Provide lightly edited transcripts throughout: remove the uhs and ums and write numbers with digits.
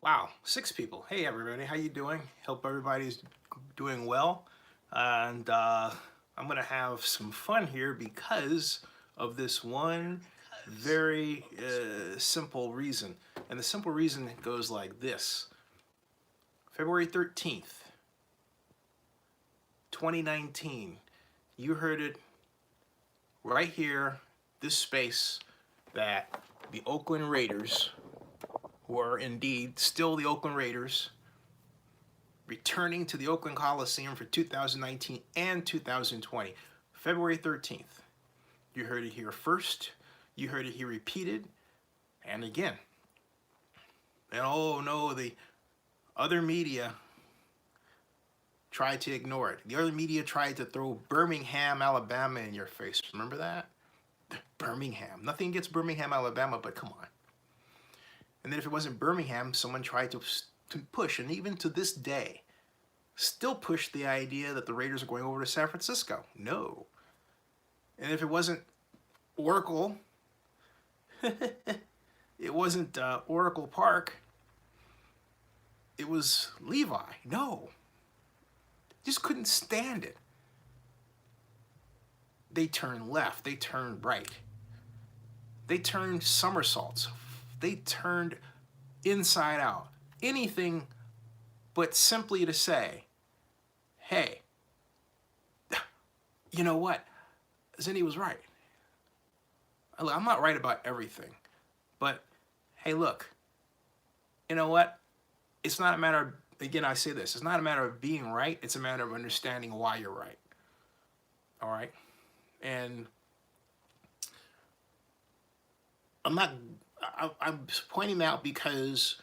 Wow, 6 people. Hey everybody, how you doing? Hope everybody's doing well. And I'm gonna have some fun here because of this one very simple reason. And the simple reason goes like this. February 13th, 2019. You heard it right here, this space, that the Oakland Raiders, who are indeed still the Oakland Raiders, returning to the Oakland Coliseum for 2019 and 2020, February 13th. You heard it here first. You heard it here repeated, and again. And oh no, the other media tried to ignore it. The other media tried to throw Birmingham, Alabama in your face. Remember that? Birmingham. Nothing against Birmingham, Alabama, but come on. And then if it wasn't Birmingham, someone tried to push, and even to this day, still push the idea that the Raiders are going over to San Francisco. No. And if it wasn't Oracle, it wasn't Oracle Park, it was Levi. No. Just couldn't stand it. They turned left. They turned right. They turned somersaults. They turned inside out. Anything but simply to say, hey, you know what? Zennie was right. I'm not right about everything. But, hey, look, you know what? It's not a matter of, again, I say this, it's not a matter of being right. It's a matter of understanding why you're right. All right? And I'm pointing out because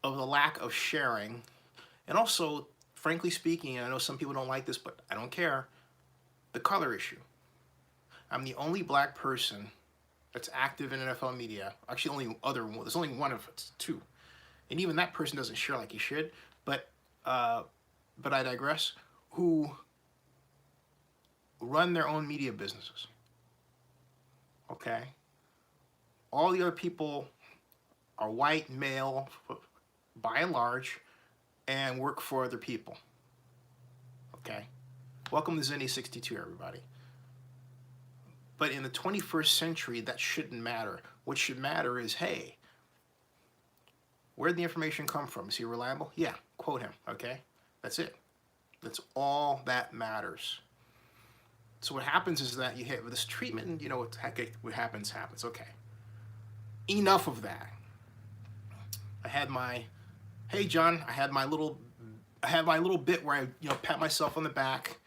of the lack of sharing, and also, frankly speaking, I know some people don't like this, but I don't care, the color issue. I'm the only black person that's active in NFL media. Actually, there's only one of us, 2. And even that person doesn't share like he should, but I digress, who run their own media businesses, okay? All the other people are white, male, by and large, and work for other people, okay? Welcome to Zennie62, everybody. But in the 21st century, that shouldn't matter. What should matter is, hey, where'd the information come from? Is he reliable? Yeah, quote him, okay? That's it. That's all that matters. So what happens is that you have this treatment, and you know what happens, okay. Enough of that. I had my, hey John, I had my little bit where I pat myself on the back.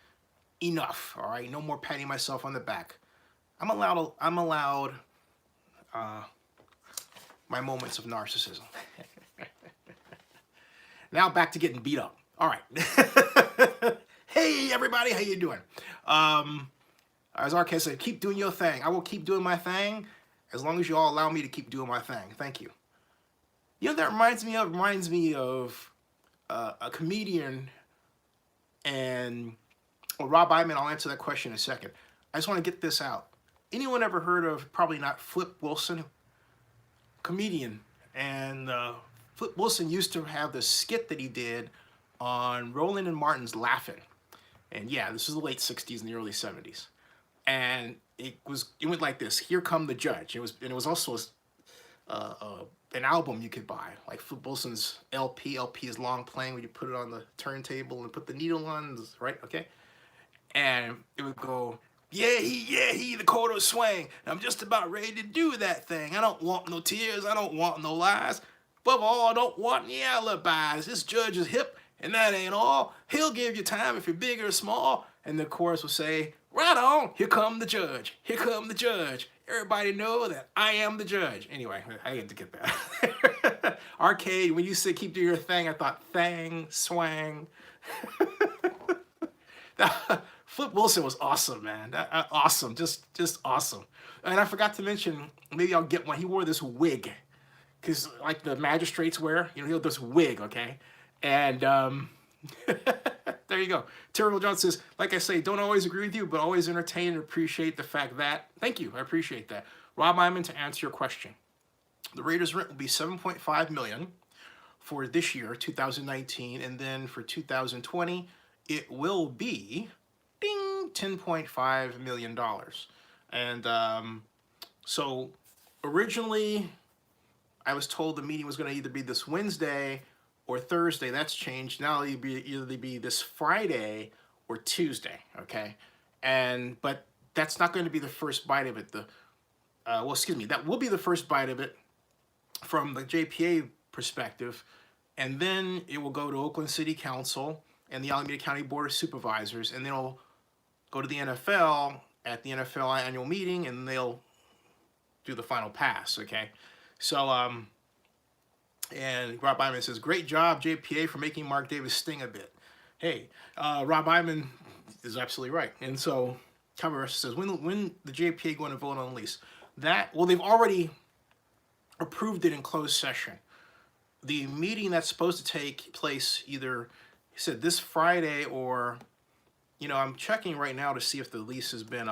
Enough, all right? No more patting myself on the back. I'm allowed my moments of narcissism. Now back to getting beat up. All right. Hey everybody, how you doing? As RK said, keep doing your thing. I will keep doing my thing as long as you all allow me to keep doing my thing. Thank you. You know what that reminds me of a comedian, and Rob Iman. I'll answer that question in a second. I just want to get this out. Anyone ever heard of, probably not, Flip Wilson? Comedian. And Flip Wilson used to have this skit that he did on Roland and Martin's Laugh-In. And yeah, this is the late 60s and the early 70s. And it went like this: Here Come the Judge. It was also an album you could buy, like Flip Wilson's LP. LP is long playing, where you put it on the turntable and put the needle on, right? Okay. And it would go, yeah, he, the quarter swing. I'm just about ready to do that thing. I don't want no tears. I don't want no lies. Above all, I don't want any alibis. This judge is hip, and that ain't all. He'll give you time if you're big or small. And the chorus will say, right on, here come the judge. Here come the judge. Everybody know that I am the judge. Anyway, I had to get that. Arcade, when you said keep doing your thing, I thought thang, swang. Flip Wilson was awesome, man. Awesome, just awesome. And I forgot to mention, maybe I'll get one. He wore this wig, because like the magistrates wear, he had this wig, okay? And there you go. Terrible John says, like I say, don't always agree with you, but always entertain and appreciate the fact that. Thank you, I appreciate that. Rob Iman, to answer your question. the Raiders rent will be $7.5 million for this year, 2019, and then for 2020, it will be, ding, $10.5 million. And so originally, I was told the meeting was going to either be this Wednesday or Thursday. That's changed. Now it'll be either be this Friday or Tuesday, okay? But that's not going to be the first bite of it. Well, excuse me, that will be the first bite of it from the JPA perspective, and then it will go to Oakland City Council and the Alameda County Board of Supervisors, and then it'll go to the NFL at the NFL annual meeting, and they'll do the final pass, okay? So, and Rob Iman says, great job, JPA, for making Mark Davis sting a bit. Hey, Rob Iman is absolutely right. And so, Cover says, when the JPA going to vote on the lease? Well, they've already approved it in closed session. The meeting that's supposed to take place either, he said, this Friday or, I'm checking right now to see if the lease has been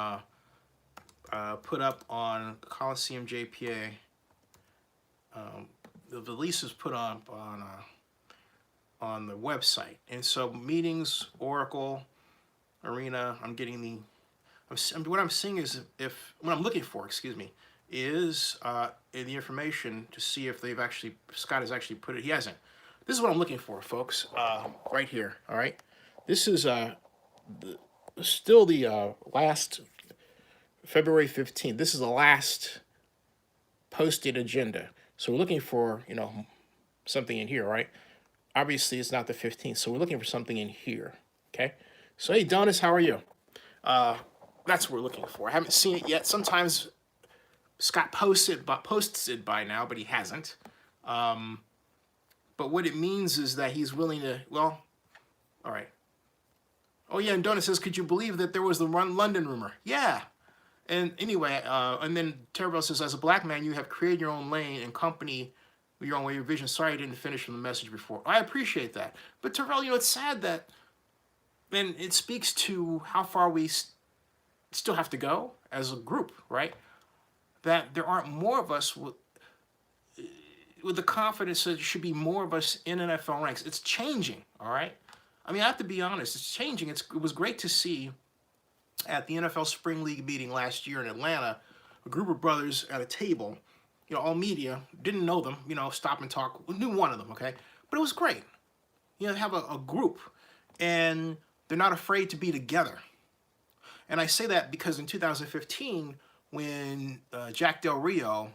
put up on Coliseum JPA. The lease is put on the website, and so meetings, Oracle, Arena. I'm getting what I'm seeing is what I'm looking for, excuse me, is in the information to see if Scott has actually put it. He hasn't. This is what I'm looking for, folks. Right here. All right. This is still the last February 15th. This is the last posted agenda. So we're looking for, something in here, right? Obviously, it's not the 15th, so we're looking for something in here, okay? So, hey, Donis, how are you? That's what we're looking for. I haven't seen it yet. Sometimes Scott posts it by now, but he hasn't. But what it means is that he's willing to, well, all right. Oh, yeah, and Donis says, could you believe that there was the London rumor? Yeah. And anyway, and then Terrell says, as a black man, you have created your own lane and company, your own way of vision. Sorry I didn't finish from the message before. I appreciate that. But Terrell, it's sad that, and it speaks to how far we still have to go as a group, right? That there aren't more of us with the confidence that there should be more of us in NFL ranks. It's changing, all right? I have to be honest, it's changing. It was great to see at the NFL Spring League meeting last year in Atlanta, a group of brothers at a table, all media, didn't know them, stop and talk, knew one of them, okay? But it was great, to have a group, and they're not afraid to be together. And I say that because in 2015, when Jack Del Rio,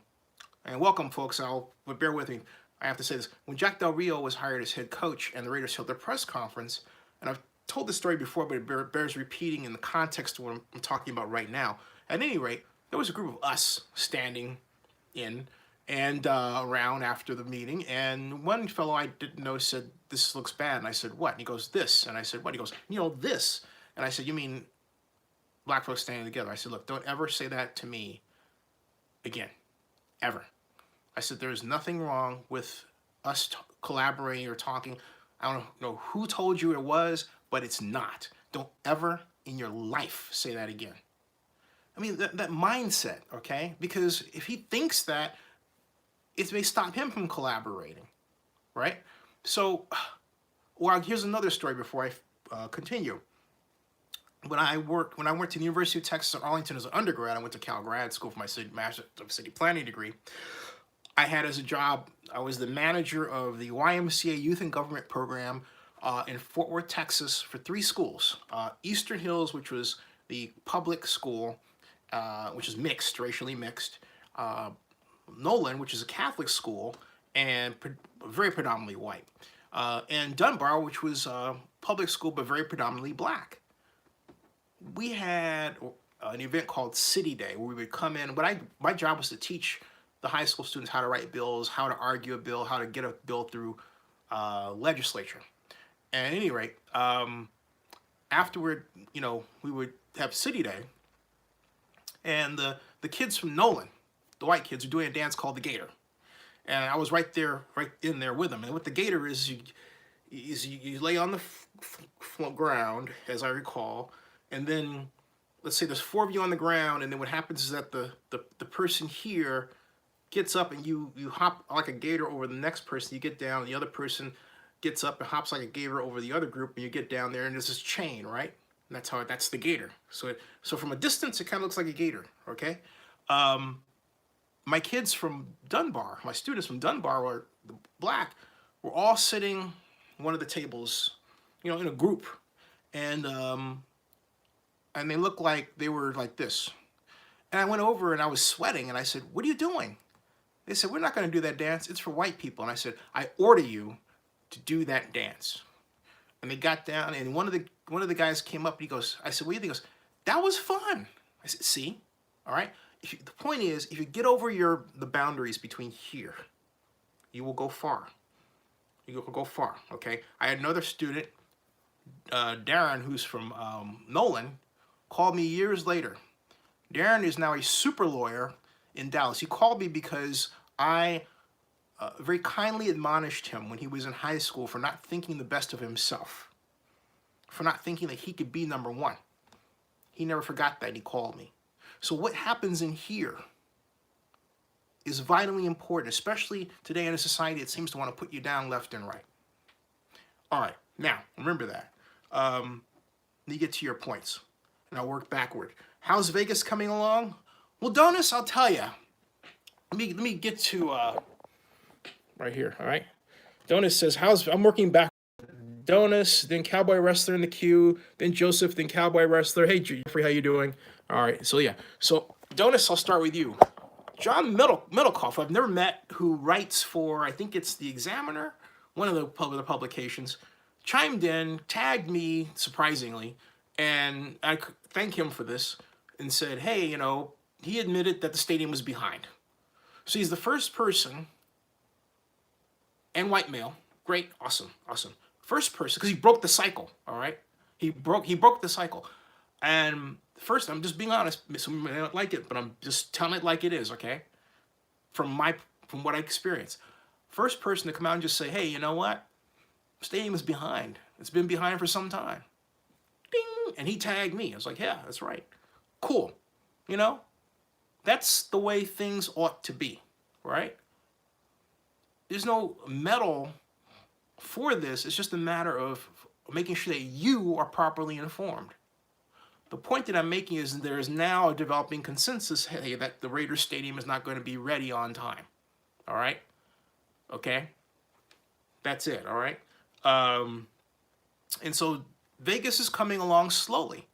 and welcome folks, but bear with me, I have to say this, when Jack Del Rio was hired as head coach and the Raiders held their press conference, and I've told this story before, but it bears repeating in the context of what I'm talking about right now. At any rate, there was a group of us standing in and around after the meeting, and one fellow I didn't know said, this looks bad, and I said, what? And he goes, this. And I said, what? He goes, this. And I said, you mean black folks standing together? I said, look, don't ever say that to me again, ever. I said, there is nothing wrong with us collaborating or talking. I don't know who told you it was, but it's not. Don't ever in your life say that again. That mindset, okay? Because if he thinks that, it may stop him from collaborating, right? So, well, here's another story before I continue. When I went to the University of Texas at Arlington as an undergrad, I went to Cal Grad School for my Master of City Planning degree. I had as a job, I was the manager of the YMCA Youth and Government Program in Fort Worth, Texas, for 3 schools. Eastern Hills, which was the public school, which is mixed, racially mixed. Nolan, which is a Catholic school, and very predominantly white. And Dunbar, which was a public school, but very predominantly black. We had an event called City Day, where we would come in. My job was to teach the high school students how to write bills, how to argue a bill, how to get a bill through legislature. And at any rate, afterward, we would have City Day, and the kids from Nolan, the white kids, are doing a dance called the Gator. And I was right in there with them. And what the Gator is, you lay on the ground, as I recall, and then let's say there's 4 of you on the ground, and then what happens is that the person here gets up and you hop like a gator over the next person. You get down, the other person gets up and hops like a gator over the other group, and you get down there, and there's this chain, right? And that's the gator. So from a distance, it kind of looks like a gator, okay? My kids from Dunbar, my students from Dunbar, were black, were all sitting one of the tables, in a group, and they looked like they were like this. And I went over and I was sweating, and I said, "What are you doing?" They said, "We're not going to do that dance. It's for white people." And I said, "I order you to do that dance." And they got down, and one of the guys came up, and he goes, I said, "What do you think?" He goes, "That was fun." I said, "See, all right. The point is, if you get over the boundaries between here, you will go far. You will go far." Okay. I had another student, Darren, who's from Nolan, called me years later. Darren is now a super lawyer in Dallas. He called me because I very kindly admonished him when he was in high school for not thinking the best of himself, for not thinking that he could be number one. He never forgot that, and he called me. So what happens in here is vitally important, especially today in a society that seems to want to put you down left and right. All right, now, remember that. You get to your points, and I'll work backward. How's Vegas coming along? Well, Donis, I'll tell you. Let me get to right here, all right? Donis says, I'm working back. Donis, then Cowboy Wrestler in the queue, then Joseph, then Cowboy Wrestler. Hey, Jeffrey, how you doing? All right, so yeah. So, Donis, I'll start with you. John Middlecoff, I've never met, who writes for, I think it's the Examiner, one of the publications, chimed in, tagged me, surprisingly, and I thank him for this, and said, hey, he admitted that the stadium was behind. So he's the first person, and white male, great, awesome. First person, because he broke the cycle, all right? He broke the cycle. And first, I'm just being honest, some may not like it, but I'm just telling it like it is, okay? From what I experienced. First person to come out and just say, hey, you know what? Stadium is behind. It's been behind for some time. Ding! And he tagged me. I was like, yeah, that's right. Cool. That's the way things ought to be, right? There's no medal for this. It's just a matter of making sure that you are properly informed. The point that I'm making is there is now a developing consensus, hey, that the Raiders Stadium is not going to be ready on time. All right? Okay? That's it, all right? And so Vegas is coming along slowly.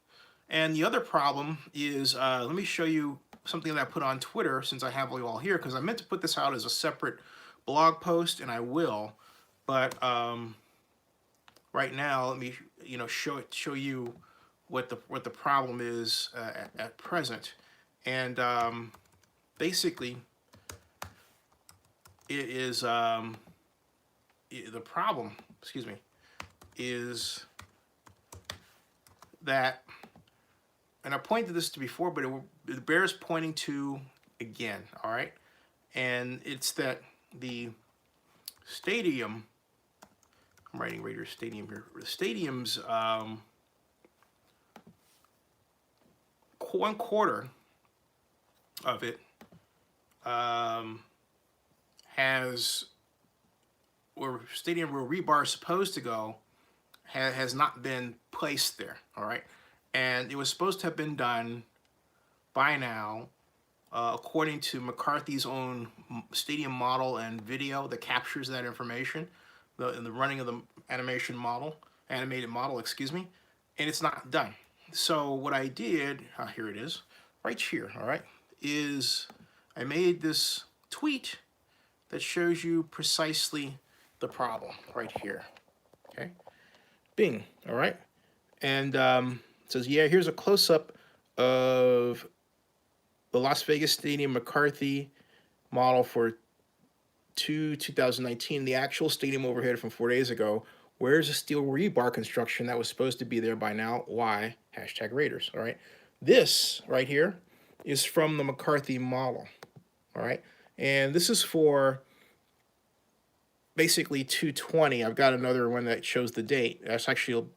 And the other problem is, let me show you something that I put on Twitter since I have you all here, because I meant to put this out as a separate blog post, and I will. But right now, let me show you what the problem is at present. And basically, it is the problem. Excuse me, is that, and I pointed this to before, but it bears pointing to again. All right, and it's that the stadium. I'm writing Raiders Stadium here. The stadium's 1/4 of it has, where stadium where rebar is supposed to go has not been placed there. All right, and it was supposed to have been done by now, according to McCarthy's own stadium model and video that captures that information, in the running of the animated model, excuse me, and it's not done. So what I did, here it is, right here, all right, is I made this tweet that shows you precisely the problem right here, okay? Bing, all right? And it says, yeah, here's a close-up of the Las Vegas Stadium McCarthy model for 2019, the actual stadium overhead from 4 days ago. Where's the steel rebar construction that was supposed to be there by now? Why? #Raiders, all right? This right here is from the McCarthy model, all right? And this is for basically 2/20. I've got another one that shows the date. That's actually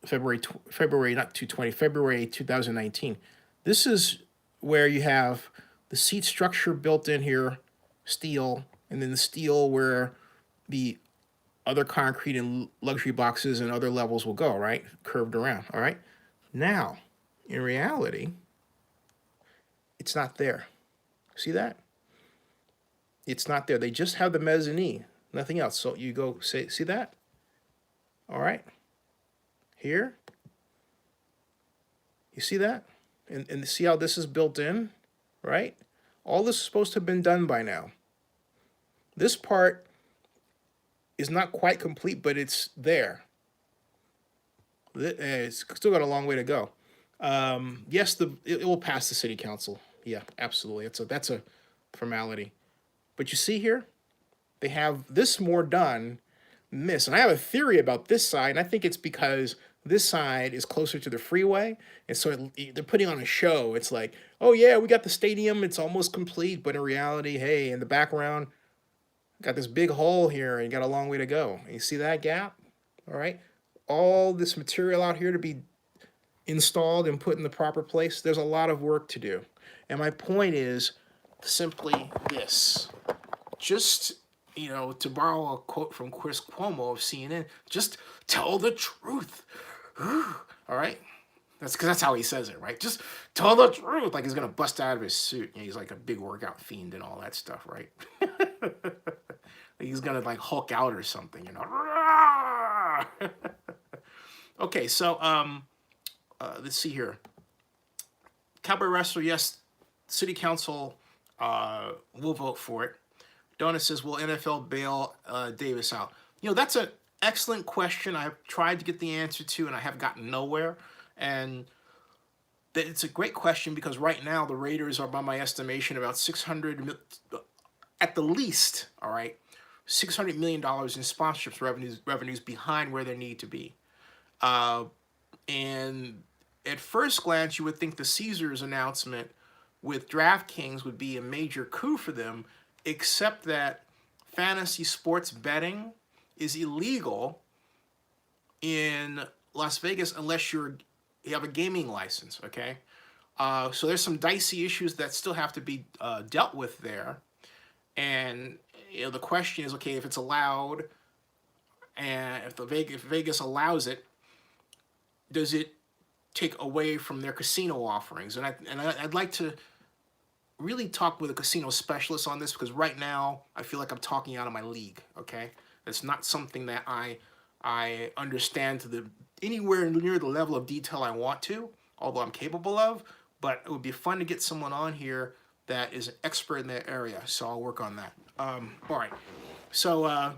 February 2019. This is where you have the seat structure built in here, steel, and then the steel where the other concrete and luxury boxes and other levels will go, right? Curved around, all right? Now, in reality, it's not there. See that? It's not there. They just have the mezzanine, nothing else. So you go, see that? All right. Here. You see that? And see how this is built in, right? All this is supposed to have been done by now. This part is not quite complete, but it's there. It's still got a long way to go. Yes, it will pass the city council. Yeah, absolutely. That's a formality. But you see here, they have this more done than this. And I have a theory about this side, and I think it's because this side is closer to the freeway, and so they're putting on a show. It's like, oh yeah, we got the stadium, it's almost complete, but in reality, hey, in the background, got this big hole here, and you got a long way to go. And you see that gap? All right? All this material out here to be installed and put in the proper place, there's a lot of work to do. And my point is simply this. Just, to borrow a quote from Chris Cuomo of CNN, just tell the truth. All right? That's how he says it, right? Just tell the truth. Like he's going to bust out of his suit. He's like a big workout fiend and all that stuff, right? He's going to like Hulk out or something, Okay, so let's see here. Cowboy Wrestler, yes, City Council will vote for it. Donna says, will NFL bail Davis out? That's an excellent question. I've tried to get the answer to, and I have gotten nowhere. And it's a great question because right now the Raiders are, by my estimation, about $600 at the least, all right, $600 million in sponsorships revenues behind where they need to be. And at first glance, you would think the Caesars announcement with DraftKings would be a major coup for them, except that fantasy sports betting is illegal in Las Vegas unless you have a gaming license, okay? So there's some dicey issues that still have to be dealt with there. And the question is, okay, if it's allowed, and if Vegas allows it, does it take away from their casino offerings? And I'd like to really talk with a casino specialist on this, because right now I feel like I'm talking out of my league, okay? It's not something that I understand to anywhere near the level of detail I want to, although I'm capable of, but it would be fun to get someone on here that is an expert in that area, so I'll work on that. All right, so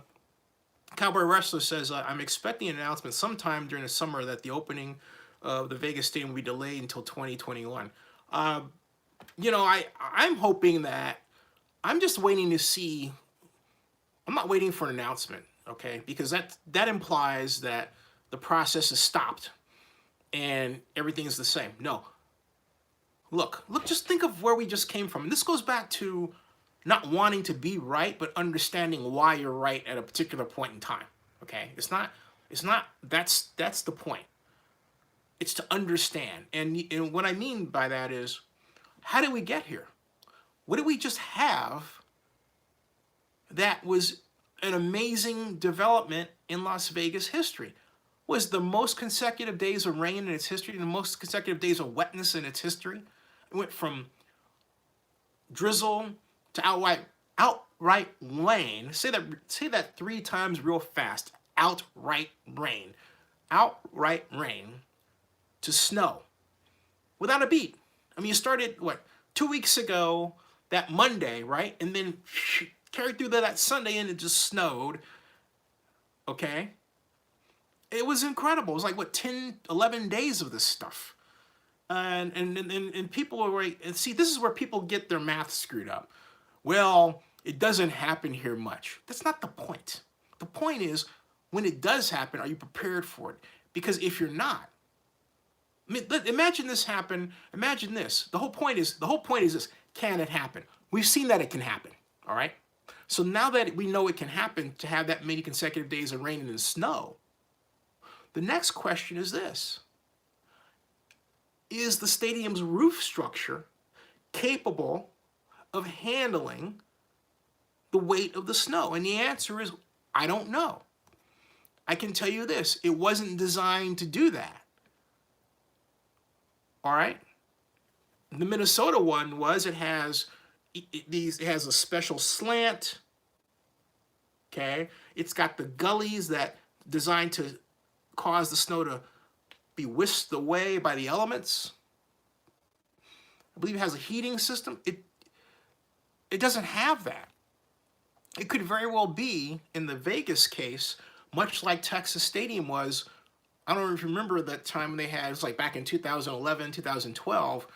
Cowboy Wrestler says, I'm expecting an announcement sometime during the summer that the opening of the Vegas Stadium will be delayed until 2021. I'm hoping that, I'm just waiting to see, I'm not waiting for an announcement, okay? Because that implies that the process is stopped and everything is the same. No. Look, just think of where we just came from. And this goes back to not wanting to be right, but understanding why you're right at a particular point in time, okay? It's not, that's the point. It's to understand. And what I mean by that is, how did we get here? What did we just have that was an amazing development in Las Vegas history? Was the most consecutive days of rain in its history, the most consecutive days of wetness in its history. It went from drizzle to outright rain. Say that 3 times real fast. Outright rain. Outright rain to snow without a beat. I mean, you started, 2 weeks ago, that Monday, right? And then carried through that Sunday and it just snowed, okay? It was incredible. It was like, 10, 11 days of this stuff. And people are right. And see, this is where people get their math screwed up. Well, it doesn't happen here much. That's not the point. The point is, when it does happen, are you prepared for it? Because if you're not, I mean, imagine this happen. Imagine this. The whole point is this. Can it happen? We've seen that it can happen. All right. So now that we know it can happen to have that many consecutive days of rain and snow, the next question is this. Is the stadium's roof structure capable of handling the weight of the snow? And the answer is, I don't know. I can tell you this, it wasn't designed to do that. All right? The Minnesota one was, it has a special slant. Okay? It's got the gullies that designed to cause the snow to be whisked away by the elements. I believe it has a heating system. It doesn't have that. It could very well be, in the Vegas case, much like Texas Stadium was. I don't know if you remember that time when they had, it was like back in 2011, 2012,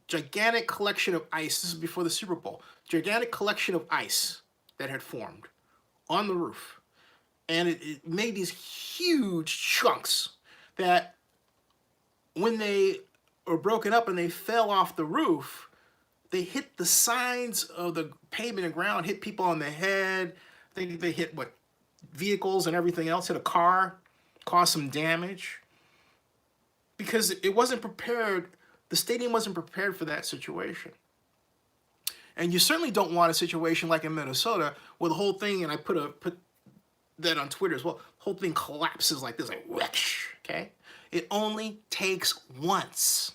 gigantic collection of ice. This is before the Super Bowl. Gigantic collection of ice that had formed on the roof. And it made these huge chunks that when they were broken up and they fell off the roof, they hit the sides of the pavement and ground, hit people on the head. I think they hit, vehicles and everything else, hit a car, caused some damage. Because it wasn't prepared, the stadium wasn't prepared for that situation. And you certainly don't want a situation like in Minnesota where the whole thing, and I put that on Twitter as well, the whole thing collapses like this, like whoosh, okay? It only takes once.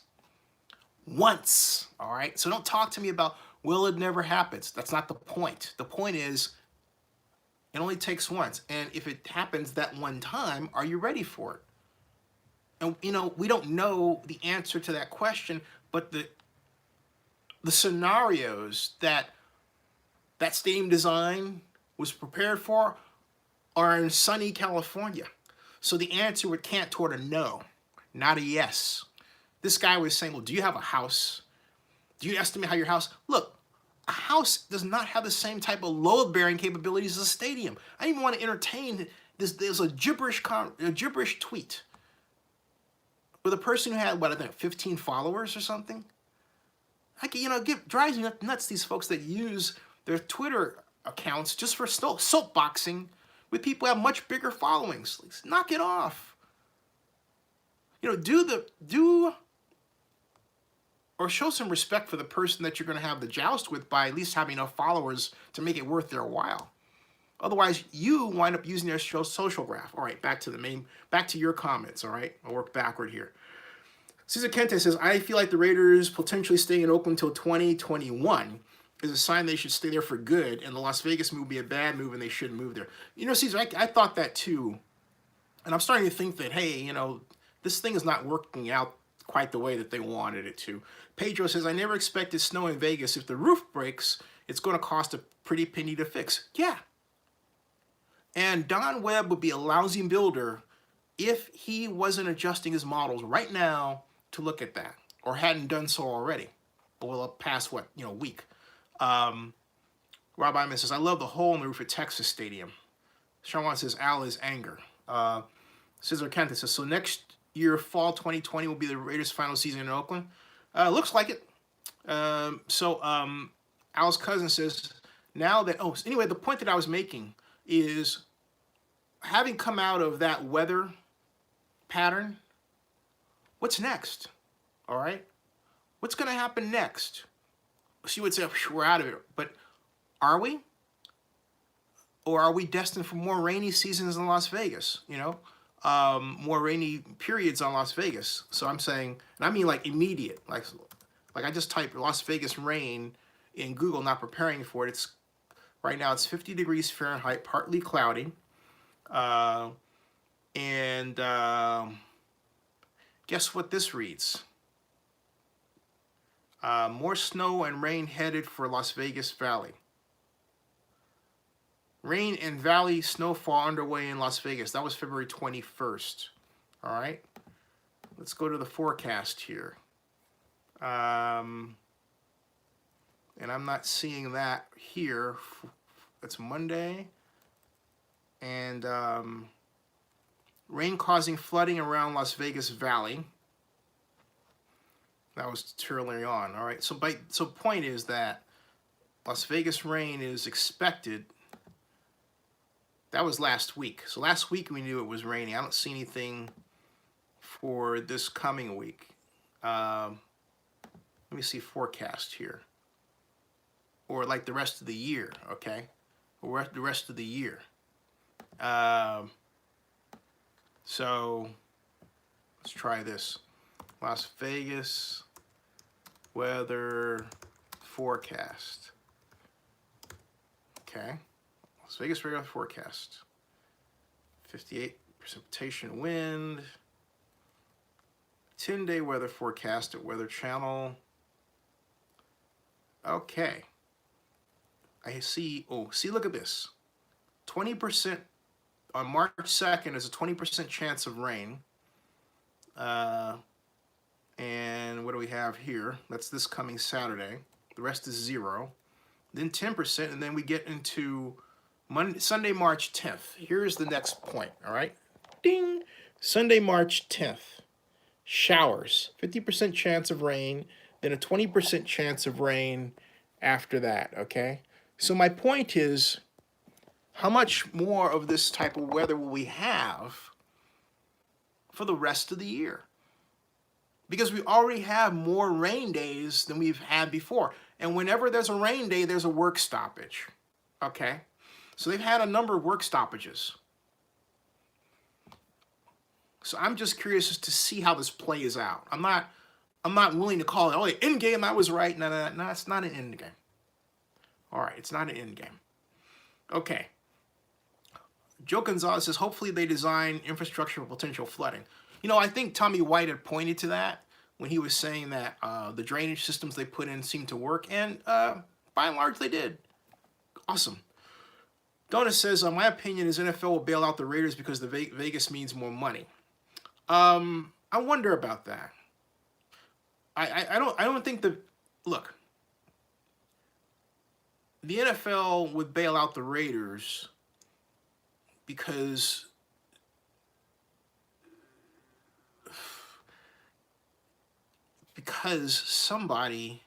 Once, all right? So don't talk to me about, well, it never happens. That's not the point. The point is, it only takes once. And if it happens that one time, are you ready for it? And, we don't know the answer to that question, but the scenarios that stadium design was prepared for are in sunny California. So the answer would cant toward a no, not a yes. This guy was saying, well, do you have a house? Do you estimate how your house... Look, a house does not have the same type of load-bearing capabilities as a stadium. I didn't even want to entertain this. There's a gibberish tweet with a person who had, I think, 15 followers or something. Drives me nuts, these folks that use their Twitter accounts just for soapboxing with people who have much bigger followings. Like, knock it off. Or show some respect for the person that you're going to have the joust with by at least having enough followers to make it worth their while. Otherwise, you wind up using their social graph. All right, back to your comments, all right? I'll work backward here. Cesar Kente says, I feel like the Raiders potentially staying in Oakland until 2021 is a sign they should stay there for good, and the Las Vegas move would be a bad move and they shouldn't move there. Cesar, I thought that too. And I'm starting to think that, hey, this thing is not working out quite the way that they wanted it to. Pedro says, I never expected snow in Vegas. If the roof breaks, it's going to cost a pretty penny to fix. Yeah. And Don Webb would be a lousy builder if he wasn't adjusting his models right now to look at that, or hadn't done so already. Well, past week. Rob Iman says, I love the hole in the roof at Texas Stadium. Shawan says, Al is anger. Cesar Kente says, so next year, fall 2020 will be the Raiders' final season in Oakland. Looks like it. Al's cousin says, anyway, the point that I was making is, having come out of that weather pattern, what's next? All right? What's going to happen next? She would say, we're out of it. But are we? Or are we destined for more rainy seasons in Las Vegas? More rainy periods on Las Vegas. So I'm saying, and I mean like immediate. Like I just typed Las Vegas rain in Google, not preparing for it. Right now it's 50 degrees Fahrenheit, partly cloudy. Guess what this reads? More snow and rain headed for Las Vegas Valley. Rain and valley snowfall underway in Las Vegas. That was February 21st. All right. Let's go to the forecast here. And I'm not seeing that here. It's Monday. And rain causing flooding around Las Vegas Valley. That was too early on. All right. So point is that Las Vegas rain is expected. That was last week. So last week we knew it was raining. I don't see anything for this coming week. Let me see forecast here. or like the rest of the year, okay? Or the rest of the year. So let's try this. Las Vegas weather forecast. Okay. Las Vegas weather forecast. 58 precipitation wind. 10-day weather forecast at Weather Channel. Okay. I see, oh, see, look at this. 20% on March 2nd is a 20% chance of rain. And what do we have here? That's this coming Saturday. The rest is 0. Then 10%, and then we get into Sunday, March 10th. Here's the next point, all right? Ding! Sunday, March 10th. Showers, 50% chance of rain, then a 20% chance of rain after that, okay? So my point is, how much more of this type of weather will we have for the rest of the year? Because we already have more rain days than we've had before. And whenever there's a rain day, there's a work stoppage, okay? So they've had a number of work stoppages. So I'm just curious as to see how this plays out. I'm not willing to call it, oh, the end game, I was right. No, it's not an end game. All right, it's not an end game. Okay. Joe Gonzalez says, hopefully they design infrastructure for potential flooding. You know, I think Tommy White had pointed to that when he was saying that the drainage systems they put in seemed to work, and by and large, they did. Awesome. Donna says, my opinion is NFL will bail out the Raiders because the Vegas means more money. I wonder about that. I don't think look, the NFL would bail out the Raiders because somebody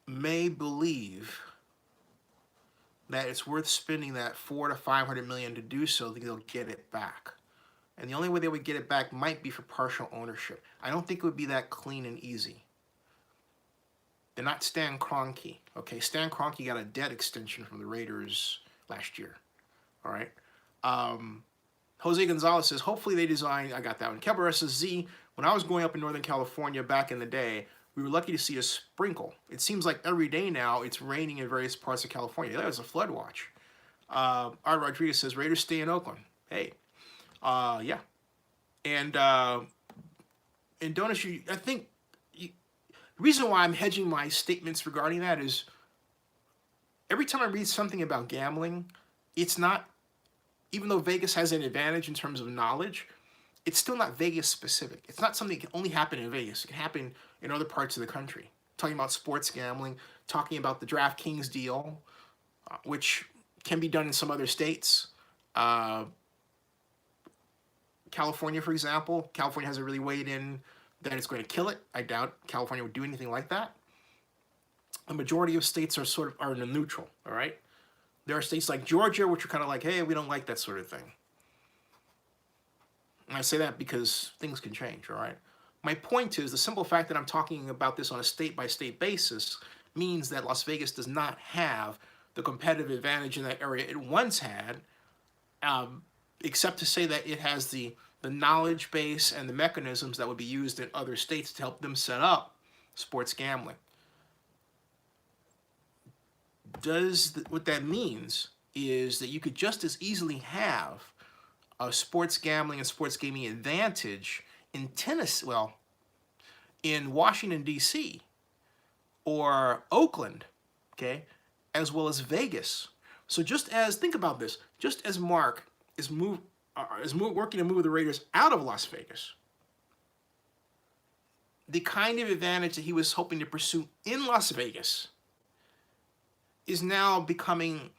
may believe that it's worth spending that $400 to $500 million to do so, they'll get it back. And the only way they would get it back might be for partial ownership. I don't think it would be that clean and easy. They're not Stan Kroenke. Okay, Stan Kroenke got a debt extension from the Raiders last year. All right. Jose Gonzalez says, hopefully they design, I got that one. Cabrera says, Z, when I was growing up in Northern California back in the day, we were lucky to see a sprinkle. It seems like every day now it's raining in various parts of California. That was a flood watch. Art Rodriguez says, Raiders stay in Oakland. Hey, yeah. And Donis, I think the reason why I'm hedging my statements regarding that is every time I read something about gambling, it's not, even though Vegas has an advantage in terms of knowledge, it's still not Vegas specific. It's not something that can only happen in Vegas. It can happen in other parts of the country. Talking about sports gambling, talking about the DraftKings deal, which can be done in some other states. California, for example, California hasn't really weighed in that it's going to kill it. I doubt California would do anything like that. A majority of states are in the neutral, all right? There are states like Georgia, which are kind of like, hey, we don't like that sort of thing. And I say that because things can change, all right? My point is the simple fact that I'm talking about this on a state-by-state basis means that Las Vegas does not have the competitive advantage in that area it once had, except to say that it has the knowledge base and the mechanisms that would be used in other states to help them set up sports gambling. What that means is that you could just as easily have a sports gambling and sports gaming advantage in Tennessee, well, in Washington, D.C., or Oakland, okay, as well as Vegas. So think about this, just as Mark is working to move the Raiders out of Las Vegas, the kind of advantage that he was hoping to pursue in Las Vegas is now becoming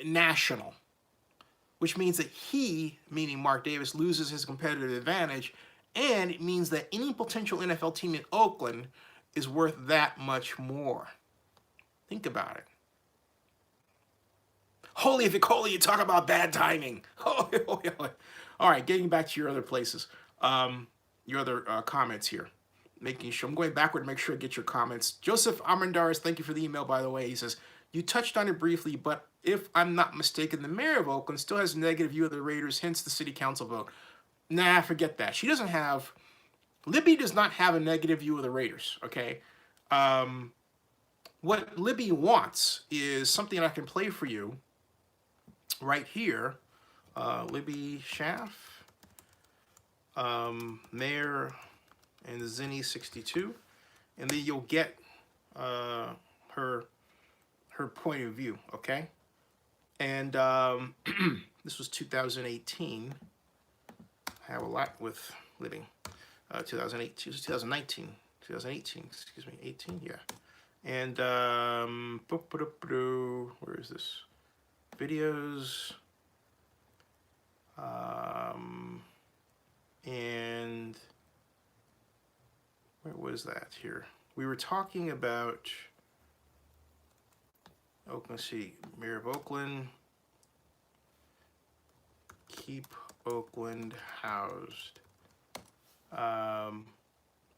national, which means that he, meaning Mark Davis, loses his competitive advantage, and it means that any potential NFL team in Oakland is worth that much more. Think about it. Holy Vicoli, you talk about bad timing. All right, getting back to your other places, your other comments here. making sure, I'm going backward to make sure I get your comments. Joseph Armendariz, thank you for the email, by the way. He says, you touched on it briefly, but if I'm not mistaken, the mayor of Oakland still has a negative view of the Raiders, hence the city council vote. Nah, forget that. She doesn't have, Libby does not have a negative view of the Raiders, okay? What Libby wants is something I can play for you right here. Libby Schaff, mayor, and Zennie62, and then you'll get her point of view, okay? And this was 2018. I have a lot with Libby. 2018, excuse me, 18, yeah. And where is this? Videos. And where was that here? We were talking about Oakland City, Mayor of Oakland, keep Oakland housed.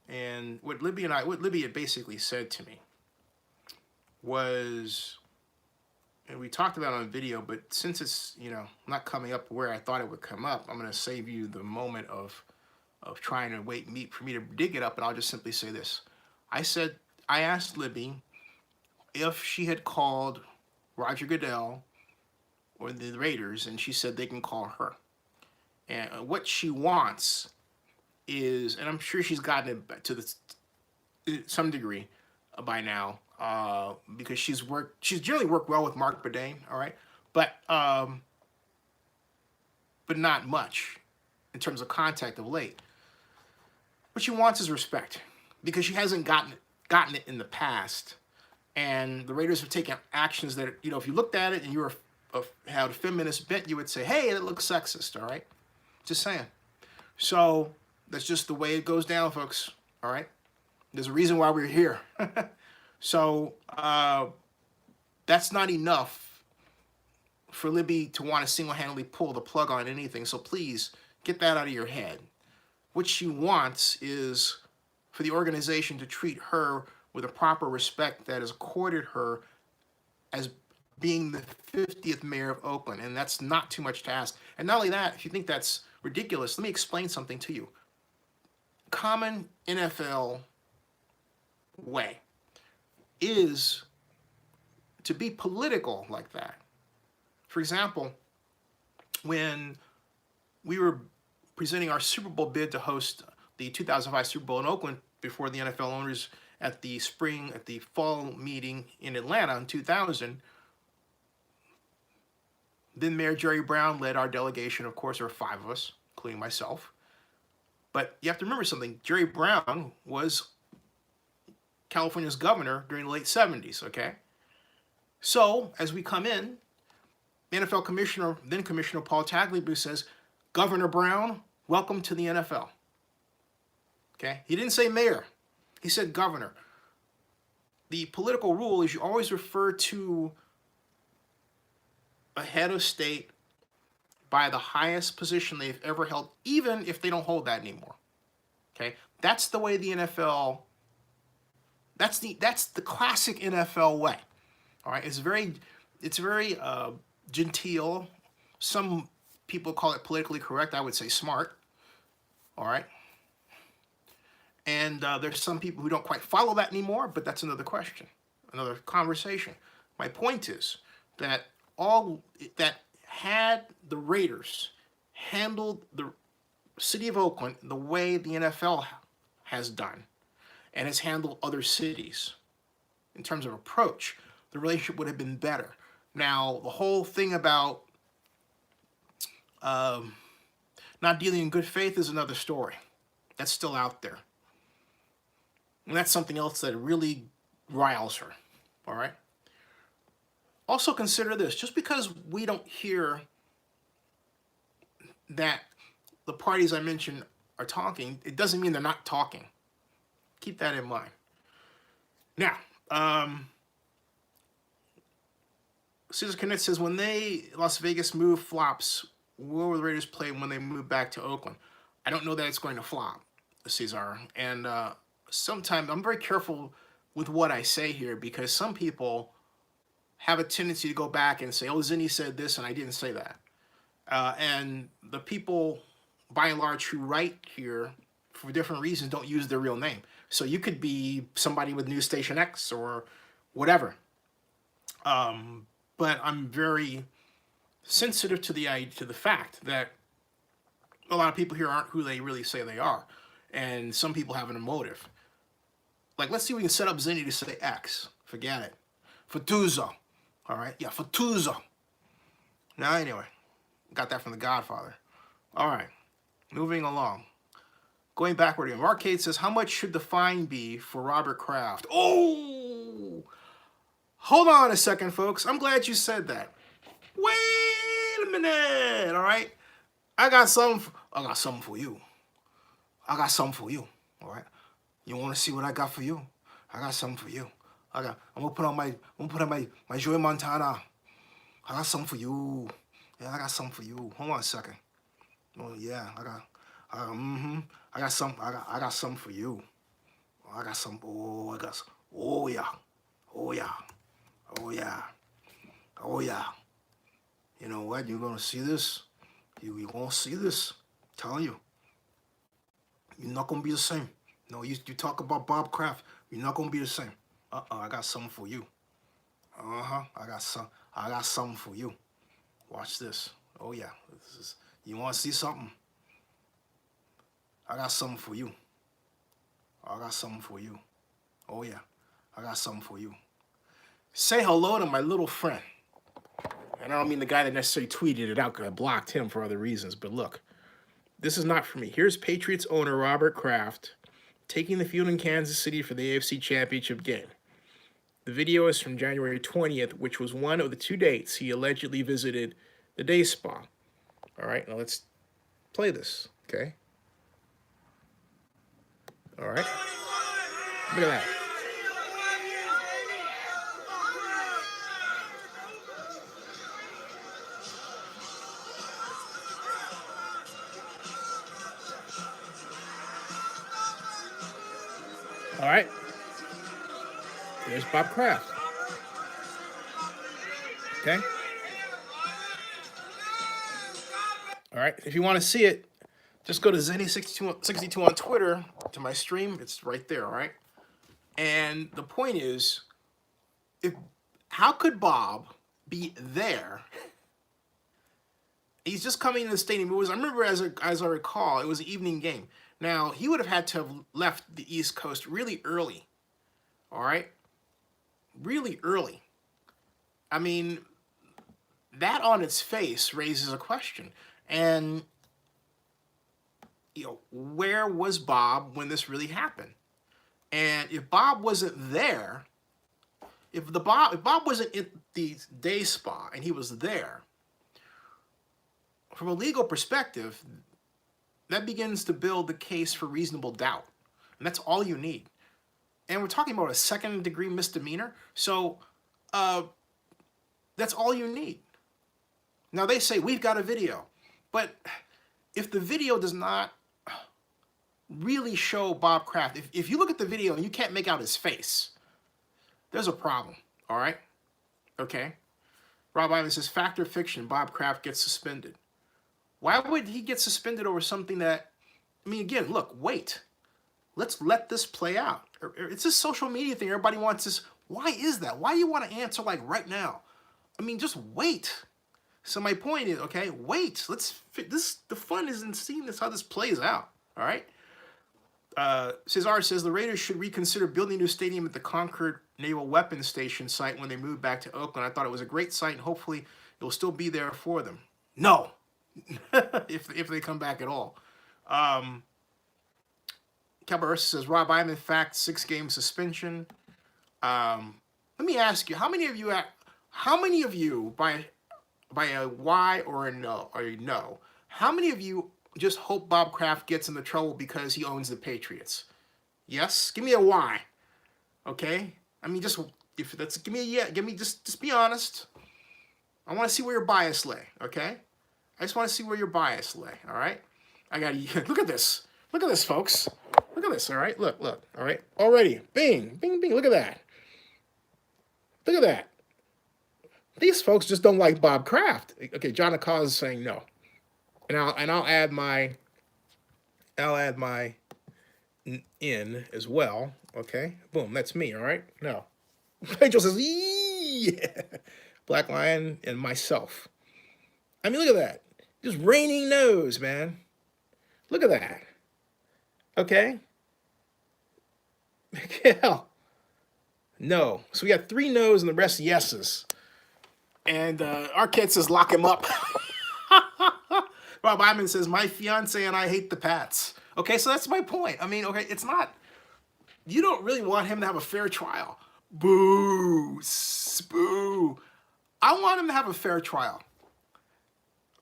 And what Libby had basically said to me was, and we talked about it on video, but since it's, you know, not coming up where I thought it would come up, I'm going to save you the moment of trying to wait for me to dig it up, and I'll just simply say this. I asked Libby if she had called Roger Goodell or the Raiders, and she said they can call her. And what she wants is, and I'm sure she's gotten it to some degree by now, because she's generally worked well with Mark Bourdain, all right, but not much in terms of contact of late. What she wants is respect, because she hasn't gotten it in the past, and the Raiders have taken actions that, you know, if you looked at it and you were had a feminist bent, you would say, hey, it looks sexist, all right? Just saying. So that's just the way it goes down, folks, all right? There's a reason why we're here. So that's not enough for Libby to want to single-handedly pull the plug on anything. So please get that out of your head. What she wants is for the organization to treat her with a proper respect that is accorded her as being the 50th mayor of Oakland. And that's not too much to ask. And not only that, if you think that's ridiculous, let me explain something to you. Common NFL way is to be political like that. For example, when we were presenting our Super Bowl bid to host the 2005 Super Bowl in Oakland before the NFL owners at the fall meeting in Atlanta in 2000, then Mayor Jerry Brown led our delegation. Of course, there were 5 of us, including myself. But you have to remember something. Jerry Brown was California's governor during the late 70s, okay? So, as we come in, the NFL commissioner, then Commissioner Paul Tagliabue says, Governor Brown, welcome to the NFL. Okay? He didn't say mayor. He said governor. The political rule is you always refer to a head of state by the highest position they've ever held, even if they don't hold that anymore. Okay? That's the way the NFL, that's the classic NFL way. All right? It's very genteel. Some people call it politically correct. I would say smart. All right? And there's some people who don't quite follow that anymore, but that's another question, another conversation. My point is that had the Raiders handled the city of Oakland the way the NFL has done and has handled other cities in terms of approach, the relationship would have been better. Now, the whole thing about not dealing in good faith is another story. That's still out there. And that's something else that really riles her, all right? Also consider this, just because we don't hear that the parties I mentioned are talking, it doesn't mean they're not talking. Keep that in mind. Now, Cesar Connett says, when Las Vegas move flops, where will the Raiders play when they move back to Oakland? I don't know that it's going to flop, Cesar. And sometimes I'm very careful with what I say here, because some people have a tendency to go back and say, oh, Zennie said this and I didn't say that. And the people, by and large, who write here for different reasons don't use their real name. So you could be somebody with News Station X or whatever. But I'm very sensitive to the fact that a lot of people here aren't who they really say they are. And some people have an motive. Like, let's see if we can set up Zennie to say X. Forget it. Fatuza. All right? Yeah, Fatuza. Now, anyway. Got that from The Godfather. All right. Moving along. Going backward again. Arcade says, how much should the fine be for Robert Kraft? Oh! Hold on a second, folks. I'm glad you said that. Wait a minute. All right? I got something for you. I got something for you. All right? You want to see what I got for you? I got something for you. I'm gonna put on my Joey Montana. I got something for you. Yeah, I got something for you. Hold on a second. Oh yeah, I got something for you. I got some. Oh yeah. You know what? You're gonna see this. You're gonna see this. I'm telling you. You're not gonna be the same. No, you talk about Bob Kraft. You're not gonna be the same. I got something for you. I got something for you. Watch this. Oh yeah. You wanna see something? I got something for you. I got something for you. Oh yeah. I got something for you. Say hello to my little friend. And I don't mean the guy that necessarily tweeted it out because I blocked him for other reasons. But look, this is not for me. Here's Patriots owner Robert Kraft taking the field in Kansas City for the AFC Championship game. The video is from January 20th, which was one of the 2 dates he allegedly visited the day spa. All right, now let's play this, okay? All right. Look at that. All right. There's Bob Kraft. Okay. All right. If you want to see it, just go to Zennie62 on Twitter to my stream. It's right there. All right. And the point is, how could Bob be there? He's just coming to the stadium. I remember, as I recall, it was an evening game. Now, he would have had to have left the East Coast really early. All right? Really early. I mean, that on its face raises a question. And, you know, where was Bob when this really happened? And if Bob wasn't there, if Bob wasn't at the day spa and he was there, from a legal perspective, that begins to build the case for reasonable doubt. And that's all you need. And we're talking about a second-degree misdemeanor. So that's all you need. Now, they say, we've got a video. But if the video does not really show Bob Kraft, if you look at the video and you can't make out his face, there's a problem, all right? Okay? Rob Ivan says, fact or fiction, Bob Kraft gets suspended. Why would he get suspended over something that, I mean, again, look, wait. Let's let this play out. It's this social media thing. Everybody wants this. Why is that? Why do you want to answer like right now? I mean, just wait. So my point is, okay, wait. The fun is in seeing this, how this plays out, all right? Cesar says, the Raiders should reconsider building a new stadium at the Concord Naval Weapons Station site when they move back to Oakland. I thought it was a great site, and hopefully it will still be there for them. No. if they come back at all. Cabarrus says, Rob, I'm in fact 6-game suspension. Let me ask you, how many of you by a Y or a no, how many of you just hope Bob Kraft gets into trouble because he owns the Patriots? Yes? Give me a Y. Okay? I mean, just give me a yeah. Give me just be honest. I want to see where your bias lay, okay? I just want to see where your bias lay, all right? I got to look at this. Look at this, folks. Look Look at this, all right? Look, all right? Already, bing, bing, bing, look at that. Look at that. These folks just don't like Bob Kraft. Okay, John Cause is saying no. And I'll add my in as well. Okay, boom, that's me, all right? No. Rachel says, yeah. Black Lion and myself. I mean, look at that. Just raining no's, man. Look at that. Okay? Hell. No. So we got 3 no's and the rest yeses. And Arquette says, lock him up. Rob Iman says, my fiance and I hate the Pats. Okay, so that's my point. I mean, okay, it's not, you don't really want him to have a fair trial. Boo. Boo. I want him to have a fair trial.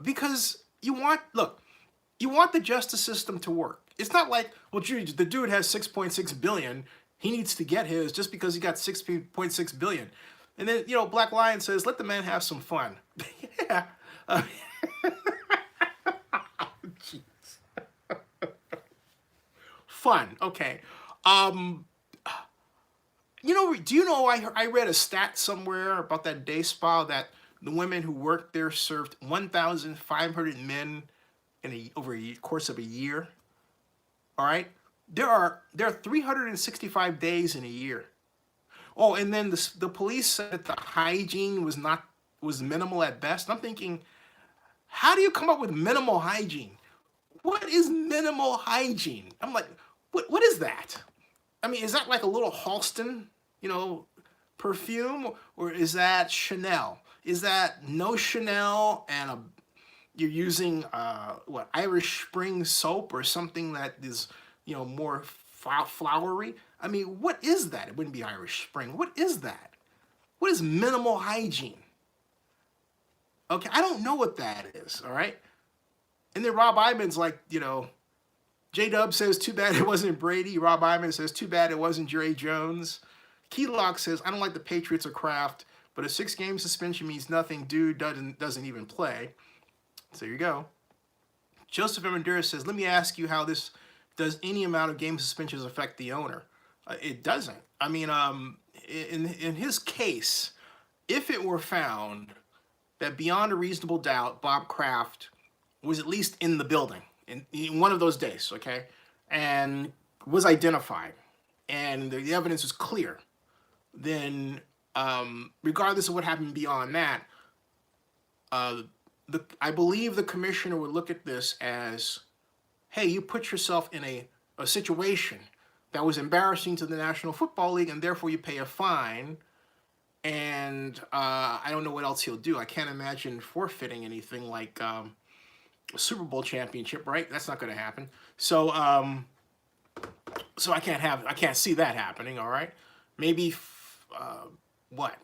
Because you want the justice system to work. It's not like, well, geez, the dude has 6.6 billion. He needs to get his just because he got 6.6 billion. And then, Black Lion says, let the man have some fun. Yeah. Jeez. Fun. Okay. Do you know I read a stat somewhere about that day spa that the women who worked there served 1,500 men over a course of a year. All right, there are 365 days in a year. Oh, and then the police said that the hygiene was minimal at best. I'm thinking, how do you come up with minimal hygiene? What is minimal hygiene? I'm like, what is that? I mean, is that like a little Halston, perfume, or is that Chanel? Is that no Chanel and you're using Irish Spring soap or something that is more flowery? I mean, what is that? It wouldn't be Irish Spring. What is that? What is minimal hygiene? Okay, I don't know what that is. All right, and then Rob Iman's like, J-Dub says, too bad it wasn't Brady. Rob Iman says, too bad it wasn't Jerry Jones. Keylock says, I don't like the Patriots or Kraft, but a 6-game suspension means nothing. Dude doesn't even play. So there you go. Joseph Amenduras says, let me ask you how this does any amount of game suspensions affect the owner? It doesn't. I mean, in his case, if it were found that beyond a reasonable doubt, Bob Kraft was at least in the building in one of those days, okay, and was identified, and the evidence was clear, then regardless of what happened beyond that, I believe the commissioner would look at this as, hey, you put yourself in a situation that was embarrassing to the National Football League, and therefore you pay a fine, and I don't know what else he'll do. I can't imagine forfeiting anything like a Super Bowl championship, right? That's not going to happen. So I can't see that happening, all right? Maybe, what?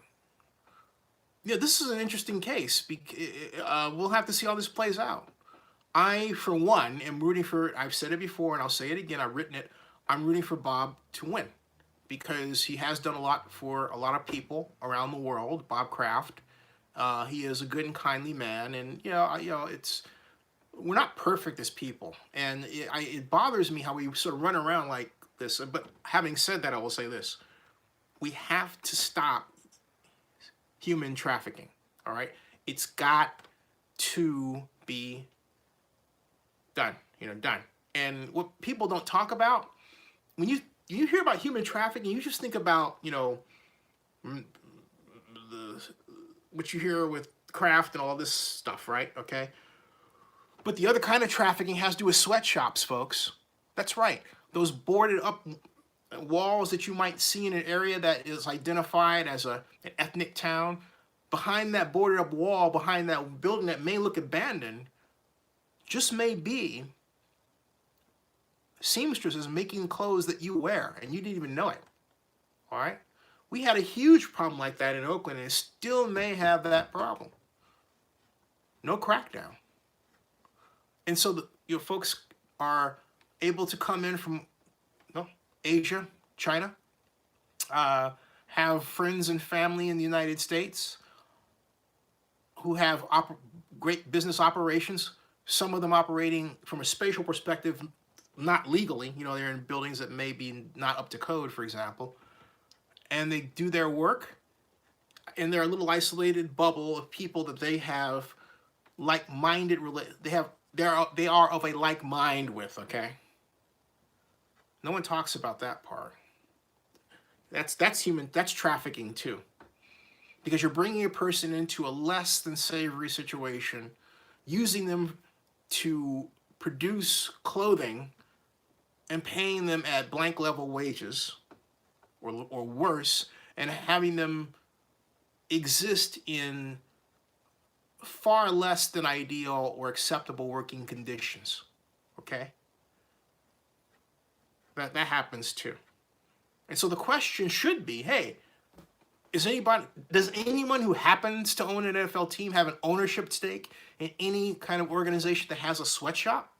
Yeah, this is an interesting case. We'll have to see how this plays out. I, for one, am rooting for, I've said it before and I'll say it again, I've written it, I'm rooting for Bob to win because he has done a lot for a lot of people around the world, Bob Kraft. He is a good and kindly man, and it's, we're not perfect as people, and it bothers me how we sort of run around like this. But having said that, I will say this. We have to stop human trafficking, all right? It's got to be done, done. And what people don't talk about, when you hear about human trafficking, you just think about, what you hear with Kraft and all this stuff, right? Okay. But the other kind of trafficking has to do with sweatshops, folks. That's right. Those boarded up walls that you might see in an area that is identified as an ethnic town. Behind that boarded up wall, behind that building that may look abandoned, just may be seamstresses making clothes that you wear, and you didn't even know it. All right? We had a huge problem like that in Oakland, and it still may have that problem. No crackdown. And so your folks are able to come in from Asia, China, have friends and family in the United States who have great business operations, some of them operating from a spatial perspective not legally, you know, they're in buildings that may be not up to code, for example, and they do their work in their little isolated bubble of people that they have like-minded, they are of a like mind with, okay? No one talks about that part. That's human, that's trafficking too. Because you're bringing a person into a less than savory situation, using them to produce clothing and paying them at blank level wages or worse, and having them exist in far less than ideal or acceptable working conditions, okay? That happens too. And so the question should be, hey, does anyone who happens to own an NFL team have an ownership stake in any kind of organization that has a sweatshop?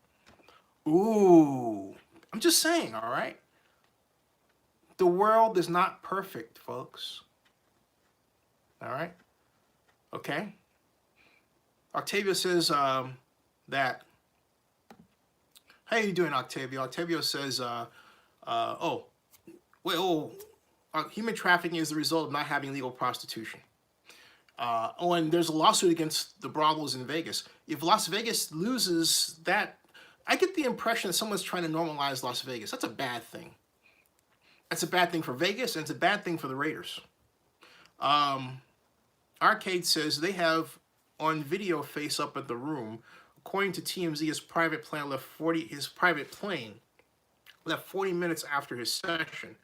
Ooh, I'm just saying, all right? The world is not perfect, folks. All right? Okay? Octavio says that, how you doing, Octavio? Octavio says, human trafficking is the result of not having legal prostitution. And there's a lawsuit against the brothels in Vegas. If Las Vegas loses that, I get the impression that someone's trying to normalize Las Vegas. That's a bad thing. That's a bad thing for Vegas, and it's a bad thing for the Raiders. Arcade says they have on video face up at the room. According to TMZ, his private plane left 40 minutes after his session.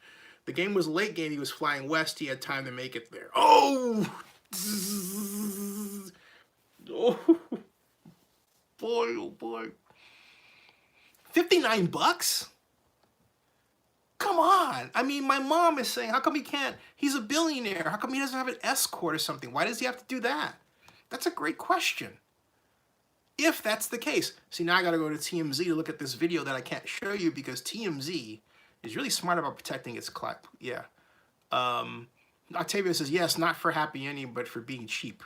The game was a late game. He was flying west. He had time to make it there. Oh! Oh, boy, oh, boy. $59? Come on. I mean, my mom is saying, how come he can't? He's a billionaire. How come he doesn't have an escort or something? Why does he have to do that? That's a great question. If that's the case. See, now I got to go to TMZ to look at this video that I can't show you because TMZ is really smart about protecting its clip. Yeah. Octavia says, yes, not for happy ending, but for being cheap.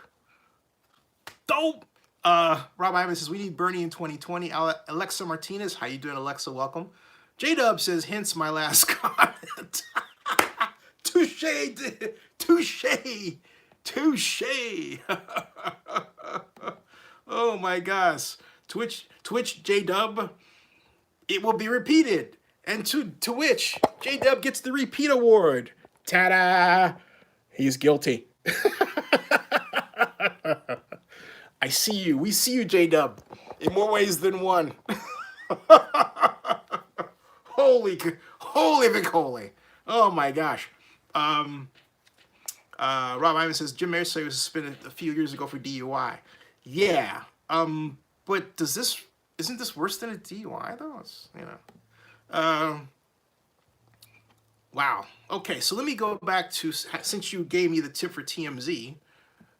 Dope. Rob Ivan says, we need Bernie in 2020. Alexa Martinez, how you doing, Alexa? Welcome. J-Dub says, hence my last comment. Touche. Touche. Touche. Oh my gosh. Twitch J-Dub, it will be repeated. And to which J-Dub gets the repeat award. Ta-da! He's guilty. I see you. We see you, J-Dub, in more ways than one. Holy Vic-holy. Oh my gosh. Rob Ivan says, Jim Irsay was suspended a few years ago for DUI. Yeah. But isn't this worse than a DUI though? It's, you know. Wow. Okay, so let me go back to, since you gave me the tip for TMZ,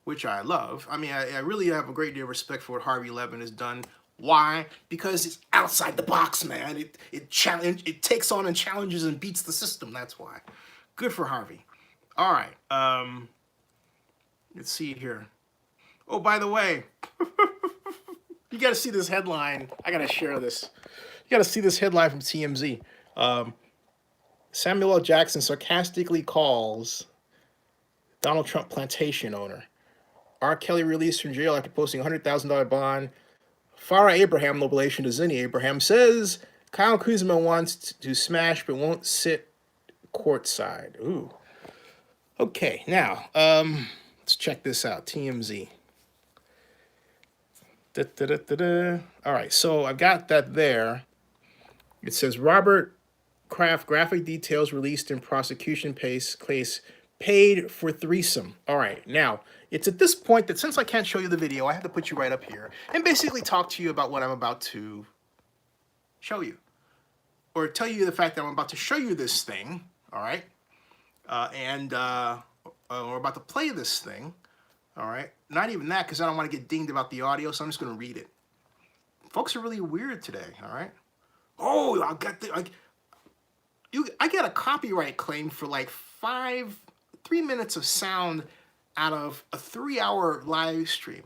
which I love. I mean, I really have a great deal of respect for what Harvey Levin has done. Why? Because it's outside the box, man. It takes on and challenges and beats the system. That's why. Good for Harvey. All right. Let's see here. Oh, by the way, you got to see this headline. I got to share this. You got to see this headline from TMZ. Samuel L. Jackson sarcastically calls Donald Trump plantation owner. R. Kelly released from jail after posting a $100,000 bond. Farrah Abraham, no relation to Zennie Abraham, says Kyle Kuzma wants to smash but won't sit courtside. Ooh. Okay, now, let's check this out. TMZ. All right, so I've got that there. It says Robert Kraft graphic details released in prosecution case paid for threesome. All right, now, it's at this point that since I can't show you the video, I have to put you right up here and basically talk to you about what I'm about to show you. Or tell you the fact that I'm about to show you this thing, all right? We're about to play this thing, all right? Not even that, because I don't want to get dinged about the audio, so I'm just going to read it. Folks are really weird today, all right? Oh, I got a copyright claim for like 3 minutes of sound out of a 3-hour live stream.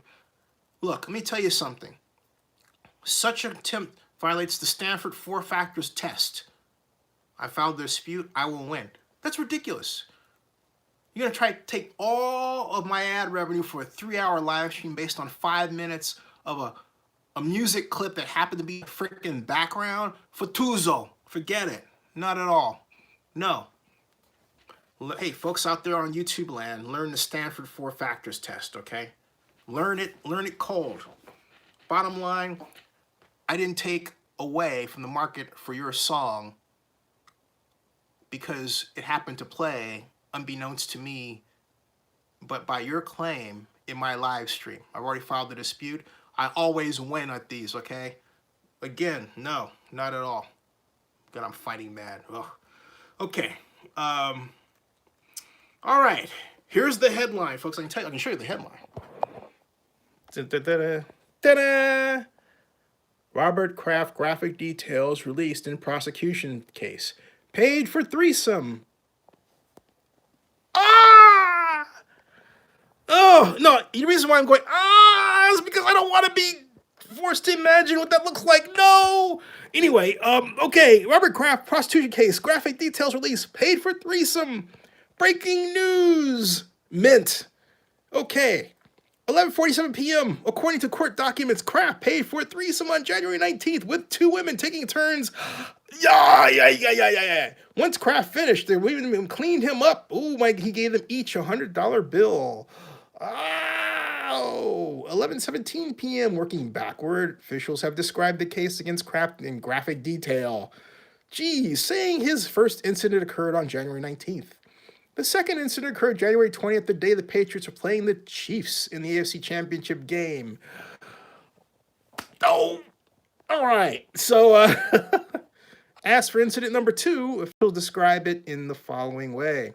Look, let me tell you something. Such an attempt violates the Stanford 4 factors test. I filed the dispute, I will win. That's ridiculous. You're gonna try to take all of my ad revenue for a 3-hour live stream based on 5 minutes of a music clip that happened to be a freaking background? Fatuzo. Forget it. Not at all. No. Hey, folks out there on YouTube land, learn the Stanford 4 factors test, okay? Learn it cold. Bottom line, I didn't take away from the market for your song because it happened to play unbeknownst to me, but by your claim in my live stream. I've already filed the dispute. I always win at these, okay? Again, no, not at all. God, I'm fighting mad. Ugh. Okay. All right. Here's the headline, folks. I can show you the headline. Ta-da! Robert Kraft graphic details released in prosecution case. Paid for threesome. Ah! Oh, no. The reason why I'm going, is because I don't want to be forced to imagine what that looks like. No! Anyway, okay. Robert Kraft prostitution case. Graphic details released. Paid for threesome. Breaking news. Mint. Okay. 11:47 p.m. According to court documents, Kraft paid for a threesome on January 19th with 2 women taking turns. Yeah. Once Kraft finished, the women cleaned him up. Oh my! He gave them each a $100 bill. Oh, 11:17 p.m. Working backward, officials have described the case against Kraft in graphic detail. Geez, saying his first incident occurred on January 19th. The second incident occurred January 20th, the day the Patriots were playing the Chiefs in the AFC Championship game. Oh, all right. So, as for incident number 2, officials describe it in the following way.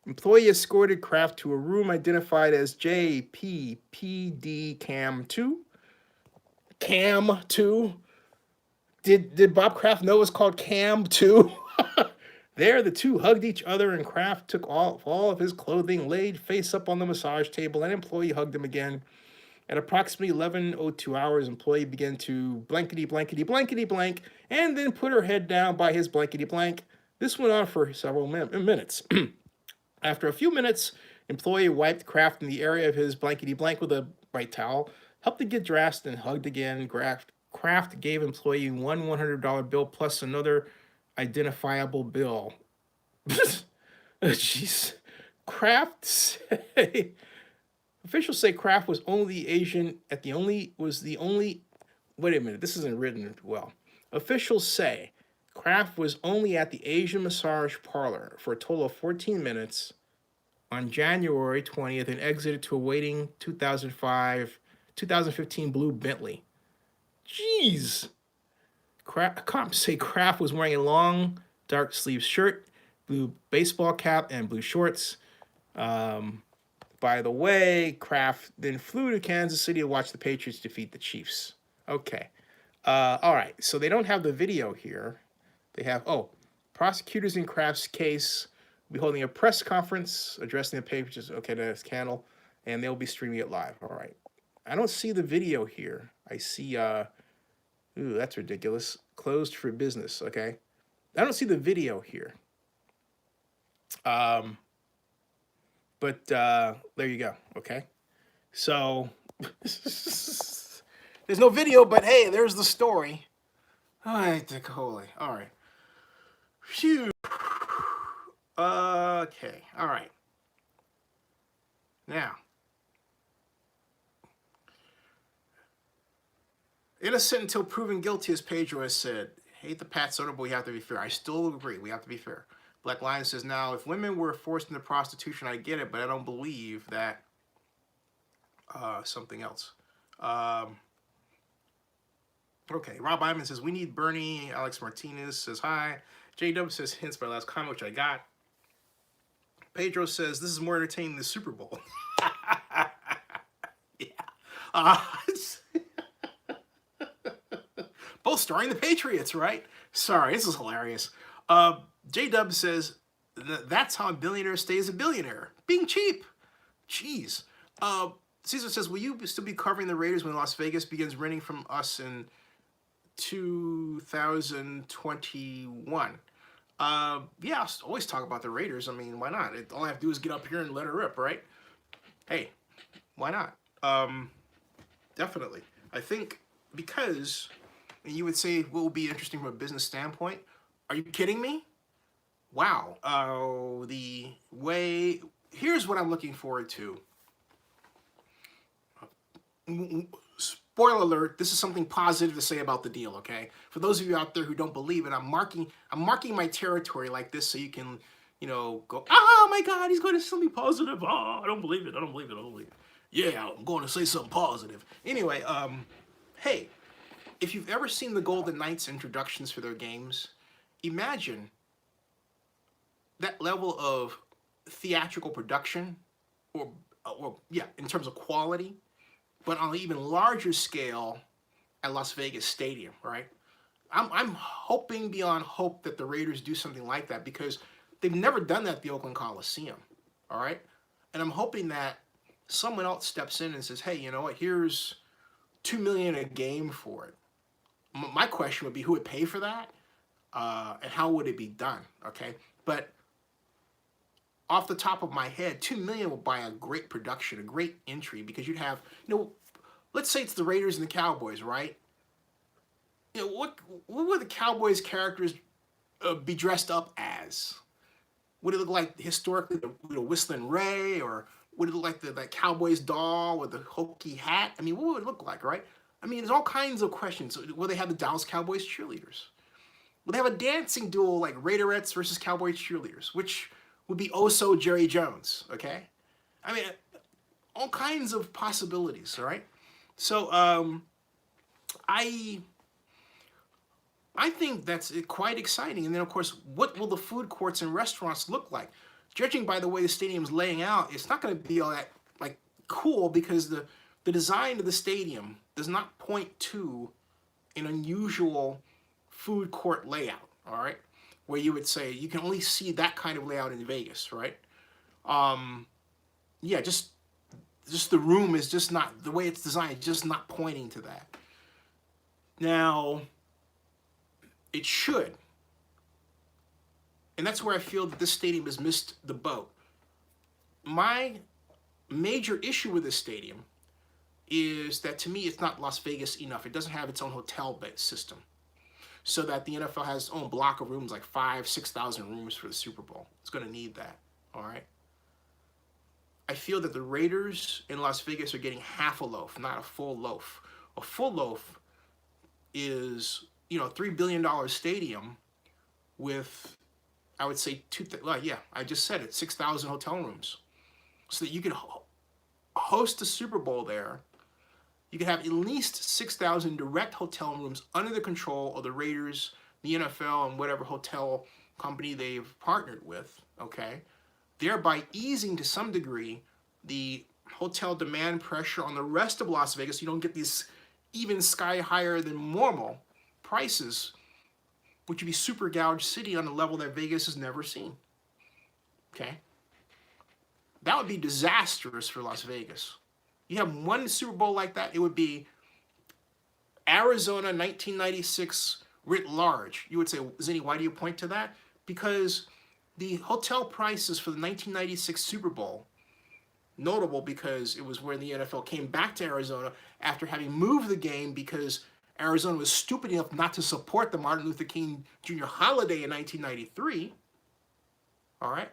Employee escorted Kraft to a room identified as JPPD Cam 2. Cam 2. Did Bob Kraft know it was called Cam 2? There, the two hugged each other, and Kraft took off all of his clothing, laid face up on the massage table, and employee hugged him again. At approximately 11:02 hours, employee began to blankety blank, and then put her head down by his blankety blank. This went on for several minutes. After a few minutes, employee wiped Kraft in the area of his blankety blank with a white towel, helped him get dressed, and hugged again. Kraft gave employee one $100 bill plus another identifiable bill. Jeez. Officials say Kraft was only Asian wait a minute, this isn't written well. Officials say Kraft was only at the Asian massage parlor for a total of 14 minutes on January 20th and exited to a waiting 2015 blue Bentley. Jeez. Cops say Kraft was wearing a long, dark sleeve shirt, blue baseball cap, and blue shorts. By the way, Kraft then flew to Kansas City to watch the Patriots defeat the Chiefs. Okay. All right. So they don't have the video here. They have, prosecutors in Kraft's case will be holding a press conference addressing the Patriots. Okay, that's Candle. And they'll be streaming it live. All right. I don't see the video here. I see, ooh, that's ridiculous. Closed for business, okay? I don't see the video here. But there you go, okay? So, there's no video, but hey, there's the story. All right, holy, all right. Phew. Okay, all right. Now, innocent until proven guilty, as Pedro has said. Hate the Pat Soda, but we have to be fair. I still agree. We have to be fair. Black Lion says, now, if women were forced into prostitution, I get it, but I don't believe that something else. Okay, Rob Iman says, we need Bernie. Alex Martinez says, hi. JW says, hints by last comment, which I got. Pedro says, this is more entertaining than the Super Bowl. Yeah. Both starring the Patriots, right? Sorry, this is hilarious. J-Dub says, that's how a billionaire stays a billionaire. Being cheap. Jeez. Caesar says, will you still be covering the Raiders when Las Vegas begins renting from us in 2021. Yeah, I'll always talk about the Raiders. I mean, why not? All I have to do is get up here and let her rip, right? Hey, why not? Definitely. I think because you would say what would be interesting from a business standpoint. Are you kidding me? Wow. The way, here's what I'm looking forward to. Spoiler alert, this is something positive to say about the deal, okay? For those of you out there who don't believe it, I'm marking my territory like this so you can, go, oh my God, he's going to say something positive. Oh, I don't believe it. I don't believe it. I don't believe it. Yeah, I'm going to say something positive. Anyway, hey, if you've ever seen the Golden Knights introductions for their games, imagine that level of theatrical production, or yeah, in terms of quality, but on an even larger scale at Las Vegas Stadium, right? I'm hoping beyond hope that the Raiders do something like that because they've never done that at the Oakland Coliseum, all right? And I'm hoping that someone else steps in and says, hey, you know what, here's $2 million a game for it. My question would be who would pay for that and how would it be done, okay? But off the top of my head, $2 million will buy a great production, a great entry, because you'd have, let's say it's the Raiders and the Cowboys, right? What would the Cowboys characters be dressed up as? Would it look like historically the Whistling Ray, or would it look like that Cowboys doll with the hokey hat? I mean, what would it look like, right? I mean, there's all kinds of questions. Will they have the Dallas Cowboys cheerleaders? Will they have a dancing duel like Raiderettes versus Cowboys cheerleaders, which would be oh-so Jerry Jones, okay? I mean, all kinds of possibilities, all right? So I think that's quite exciting. And then, of course, what will the food courts and restaurants look like? Judging by the way the stadium's laying out, it's not going to be all that cool because the design of the stadium does not point to an unusual food court layout, all right? Where you would say you can only see that kind of layout in Vegas, right? Yeah, just the room is just not, the way it's designed, just not pointing to that. Now, it should. And that's where I feel that this stadium has missed the boat. My major issue with this stadium is that, to me, it's not Las Vegas enough. It doesn't have its own hotel-based system, so that the NFL has its own block of rooms, like 5,000, 6,000 rooms for the Super Bowl. It's going to need that, all right? I feel that the Raiders in Las Vegas are getting half a loaf, not a full loaf. A full loaf is, $3 billion stadium with, I would say, I just said it, 6,000 hotel rooms. So that you can host the Super Bowl there. You could have at least 6,000 direct hotel rooms under the control of the Raiders, the NFL, and whatever hotel company they've partnered with, okay? Thereby easing to some degree the hotel demand pressure on the rest of Las Vegas. You don't get these even sky higher than normal prices, which would be super gouged city on a level that Vegas has never seen, okay? That would be disastrous for Las Vegas. You have one Super Bowl like that, it would be Arizona 1996 writ large. You would say, Zennie, why do you point to that? Because the hotel prices for the 1996 Super Bowl, notable because it was where the NFL came back to Arizona after having moved the game because Arizona was stupid enough not to support the Martin Luther King Jr. holiday in 1993. All right?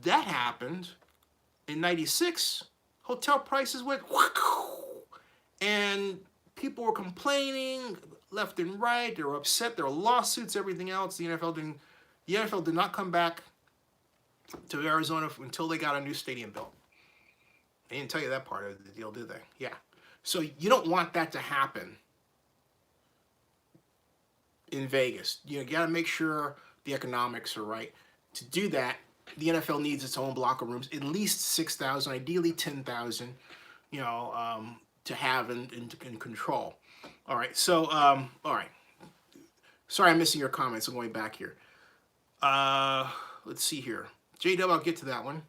That happened. In 96, hotel prices went and people were complaining left and right. They were upset. There were lawsuits, everything else. The NFL did not come back to Arizona until they got a new stadium built. They didn't tell you that part of the deal, did they? Yeah. So you don't want that to happen in Vegas. You got to make sure the economics are right. To do that, the NFL needs its own block of rooms, at least 6,000, ideally 10,000, to have in control. All right, so, all right. Sorry I'm missing your comments. I'm going back here. Let's see here. J-Dub, I'll get to that one.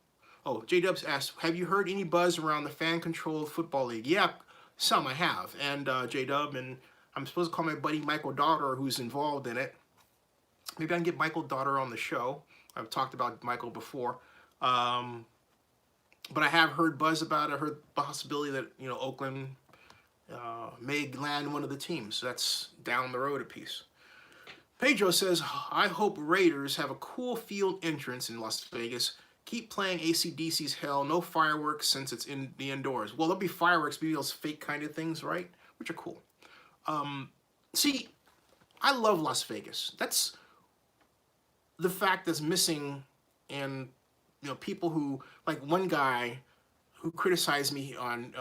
Oh, J-Dub's asked, have you heard any buzz around the fan-controlled football league? Yeah, Some I have, and J-Dub, and I'm supposed to call my buddy Michael Daughter, who's involved in it. Maybe I can get Michael Daughter on the show. I've talked about Michael before. But I have heard buzz about it. I heard the possibility that, you know, Oakland may land one of the teams. So that's down the road a piece. Pedro says, I hope Raiders have a cool field entrance in Las Vegas. Keep playing AC/DC's Hell. No fireworks since it's in the indoors. Well, there'll be fireworks, maybe those fake kind of things, right? Which are cool. See, I love Las Vegas. That's the fact that's missing. And, you know, people who, like one guy who criticized me on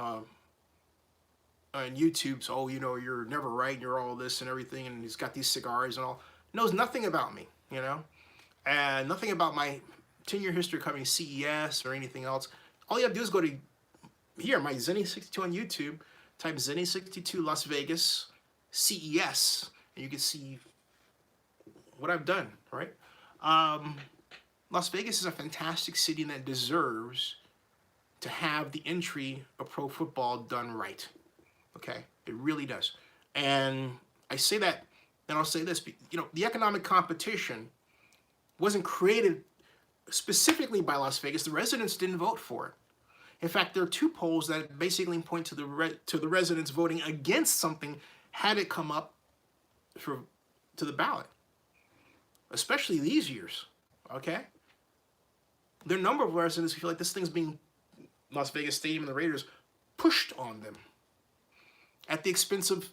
YouTube, so, oh, you know, you're never right, and you're all this and everything, and he's got these cigars and all, knows nothing about me, you know, and nothing about my 10-year history covering CES or anything else. All you have to do is go to here, my Zennie62 on YouTube, type Zennie62 Las Vegas CES, and you can see what I've done, right? Las Vegas is a fantastic city that deserves to have the entry of pro football done right. Okay, it really does. And I say that, and I'll say this, you know, the economic competition wasn't created specifically by Las Vegas. The residents didn't vote for it. In fact, there are two polls that basically point to the residents voting against something had it come up to the ballot, especially these years, okay? There are a number of residents who feel like this thing's being, Las Vegas Stadium and the Raiders, pushed on them at the expense of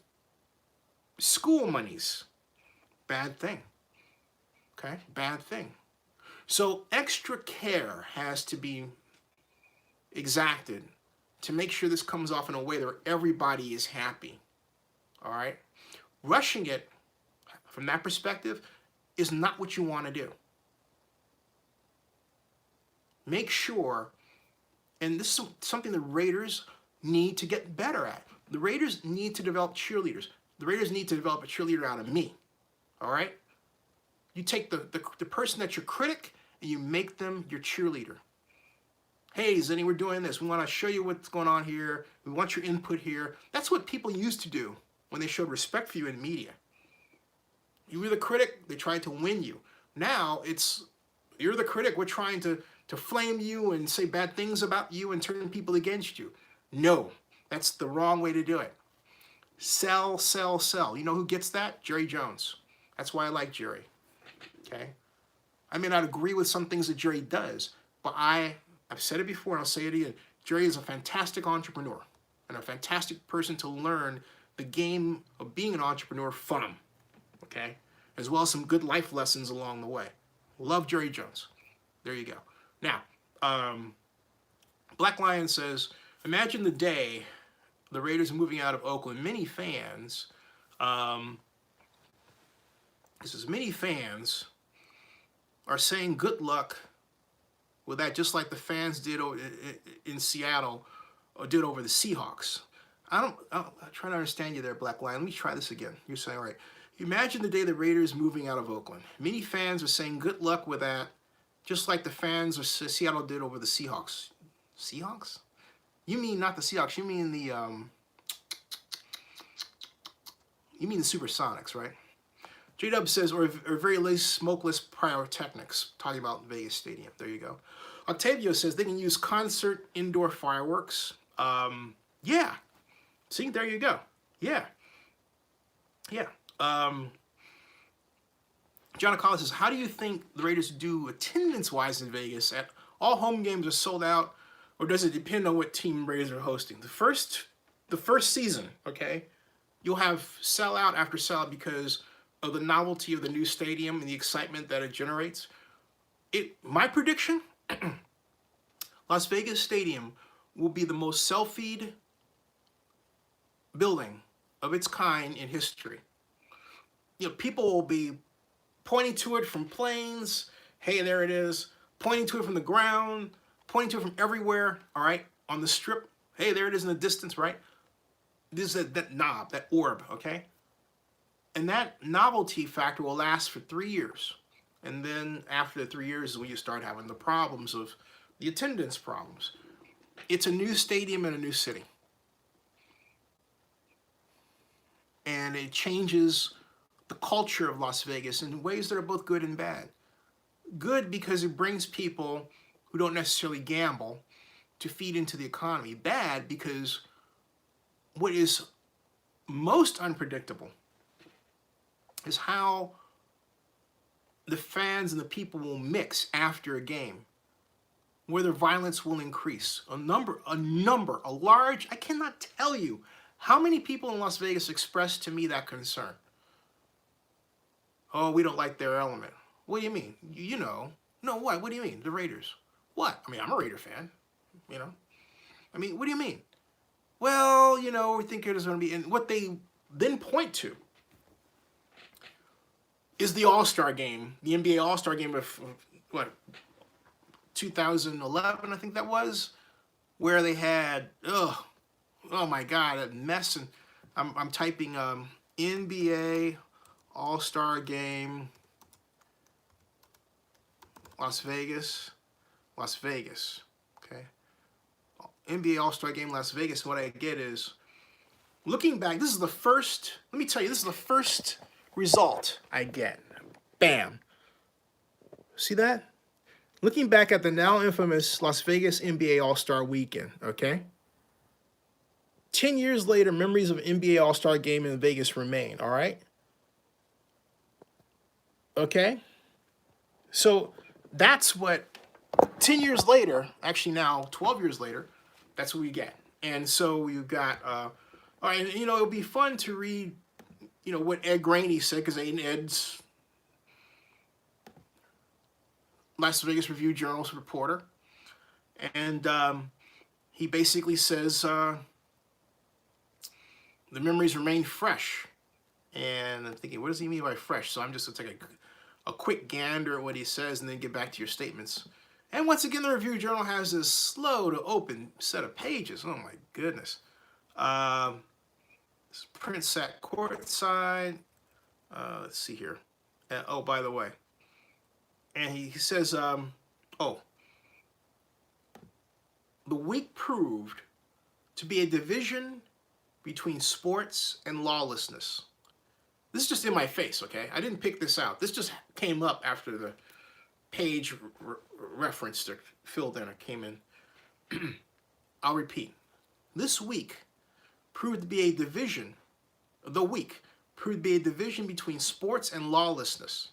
school monies. Bad thing. Okay? Bad thing. So extra care has to be exacted to make sure this comes off in a way that everybody is happy. All right? Rushing it from that perspective is not what you want to do. Make sure, and this is something the Raiders need to get better at. The Raiders need to develop cheerleaders. The Raiders need to develop a cheerleader out of me, all right? You take the person that's your critic and you make them your cheerleader. Hey, Zennie, we're doing this. We want to show you what's going on here. We want your input here. That's what people used to do when they showed respect for you in media. You were the critic, they tried to win you. Now it's, you're the critic, we're trying to flame you and say bad things about you and turn people against you. No, that's the wrong way to do it. Sell, sell, sell. You know who gets that? Jerry Jones. That's why I like Jerry. Okay? I may not agree with some things that Jerry does, but I've said it before and I'll say it again. Jerry is a fantastic entrepreneur and a fantastic person to learn the game of being an entrepreneur from. Okay? As well as some good life lessons along the way. Love Jerry Jones. There you go. Now, Black Lion says, imagine the day the Raiders are moving out of Oakland. Many fans, many fans are saying good luck with that, just like the fans did in Seattle or did over the Seahawks. I'm trying to understand you there, Black Lion. Let me try this again. You're saying, all right. Imagine the day the Raiders moving out of Oakland. Many fans are saying good luck with that, just like the fans of Seattle did over the Seahawks. Seahawks? You mean not the Seahawks, you mean the Supersonics, right? J-Dub says, or very late smokeless pyrotechnics, talking about Vegas Stadium. There you go. Octavio says they can use concert indoor fireworks. Yeah. See, there you go. Yeah. Yeah. John Collins says, how do you think the Raiders do attendance-wise in Vegas? At all home games are sold out, or does it depend on what team Raiders are hosting? The first season, okay, you'll have sellout after sellout because of the novelty of the new stadium and the excitement that it generates. My prediction, Las Vegas Stadium will be the most selfied building of its kind in history. You know, people will be pointing to it from planes. Hey, there it is. Pointing to it from the ground. Pointing to it from everywhere. All right, on the strip. Hey, there it is in the distance, right? This is that knob, that orb, okay? And that novelty factor will last for 3 years. And then after the 3 years is when you start having the problems of the attendance problems. It's a new stadium in a new city. and it changes the culture of Las Vegas in ways that are both good and bad. Good because it brings people who don't necessarily gamble to feed into the economy. Bad because what is most unpredictable is how the fans and the people will mix after a game, whether violence will increase. A large, I cannot tell you how many people in Las Vegas expressed to me that concern. Oh, we don't like their element. What do you mean? You know. No, what? What do you mean? The Raiders. What? I mean, I'm a Raider fan, you know. I mean, what do you mean? Well, you know, we think there's going to be, and what they then point to is the All-Star game, the NBA All-Star game of, what, 2011, I think that was, where they had, oh my God, a mess. And I'm typing NBA All-Star game, Las Vegas, okay? NBA All-Star game, Las Vegas, what I get is, looking back, this is the first, let me tell you, this is the first result I get. Bam. See that? Looking back at the now infamous Las Vegas NBA All-Star Weekend, okay? 10 years later, memories of NBA All-Star Game in Vegas remain, all right? Okay? So that's what, 10 years later, actually now 12 years later, that's what we get. And so you've got, all right, you know, it'll be fun to read, you know, what Ed Graney said, because Ed's Las Vegas Review-Journal's reporter. And he basically says the memories remain fresh. And I'm thinking, what does he mean by fresh? So I'm just going to take a quick gander at what he says and then get back to your statements. And once again, the Review Journal has this slow to open set of pages. Oh my goodness. Print sat courtside. Let's see here. Oh, by the way. And he says, the week proved to be a division between sports and lawlessness. This is just in my face, okay? I didn't pick this out. This just came up after the page reference that filled in or came in. I'll repeat. This week proved to be a division, proved to be a division between sports and lawlessness,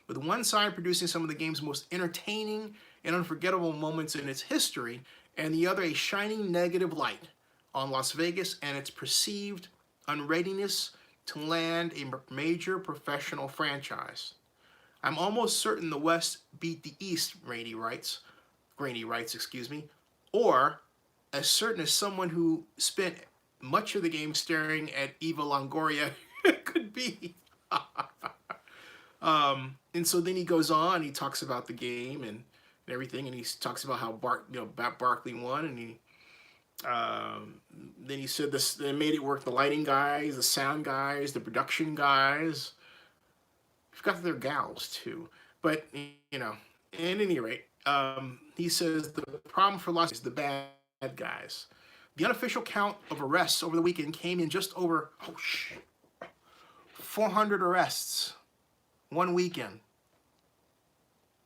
with one side producing some of the game's most entertaining and unforgettable moments in its history, and the other a shining negative light on Las Vegas and its perceived unreadiness to land a major professional franchise. I'm almost certain the West beat the East, Graney writes, or as certain as someone who spent much of the game staring at Eva Longoria could be. And so then he goes on, he talks about the game and everything, and he talks about how Barkley won, and he then he said this, they made it work, the lighting guys, the sound guys, the production guys. I forgot their gals too. But, you know, at any rate, he says the problem for Los is the bad guys. The unofficial count of arrests over the weekend came in just over 400 arrests one weekend.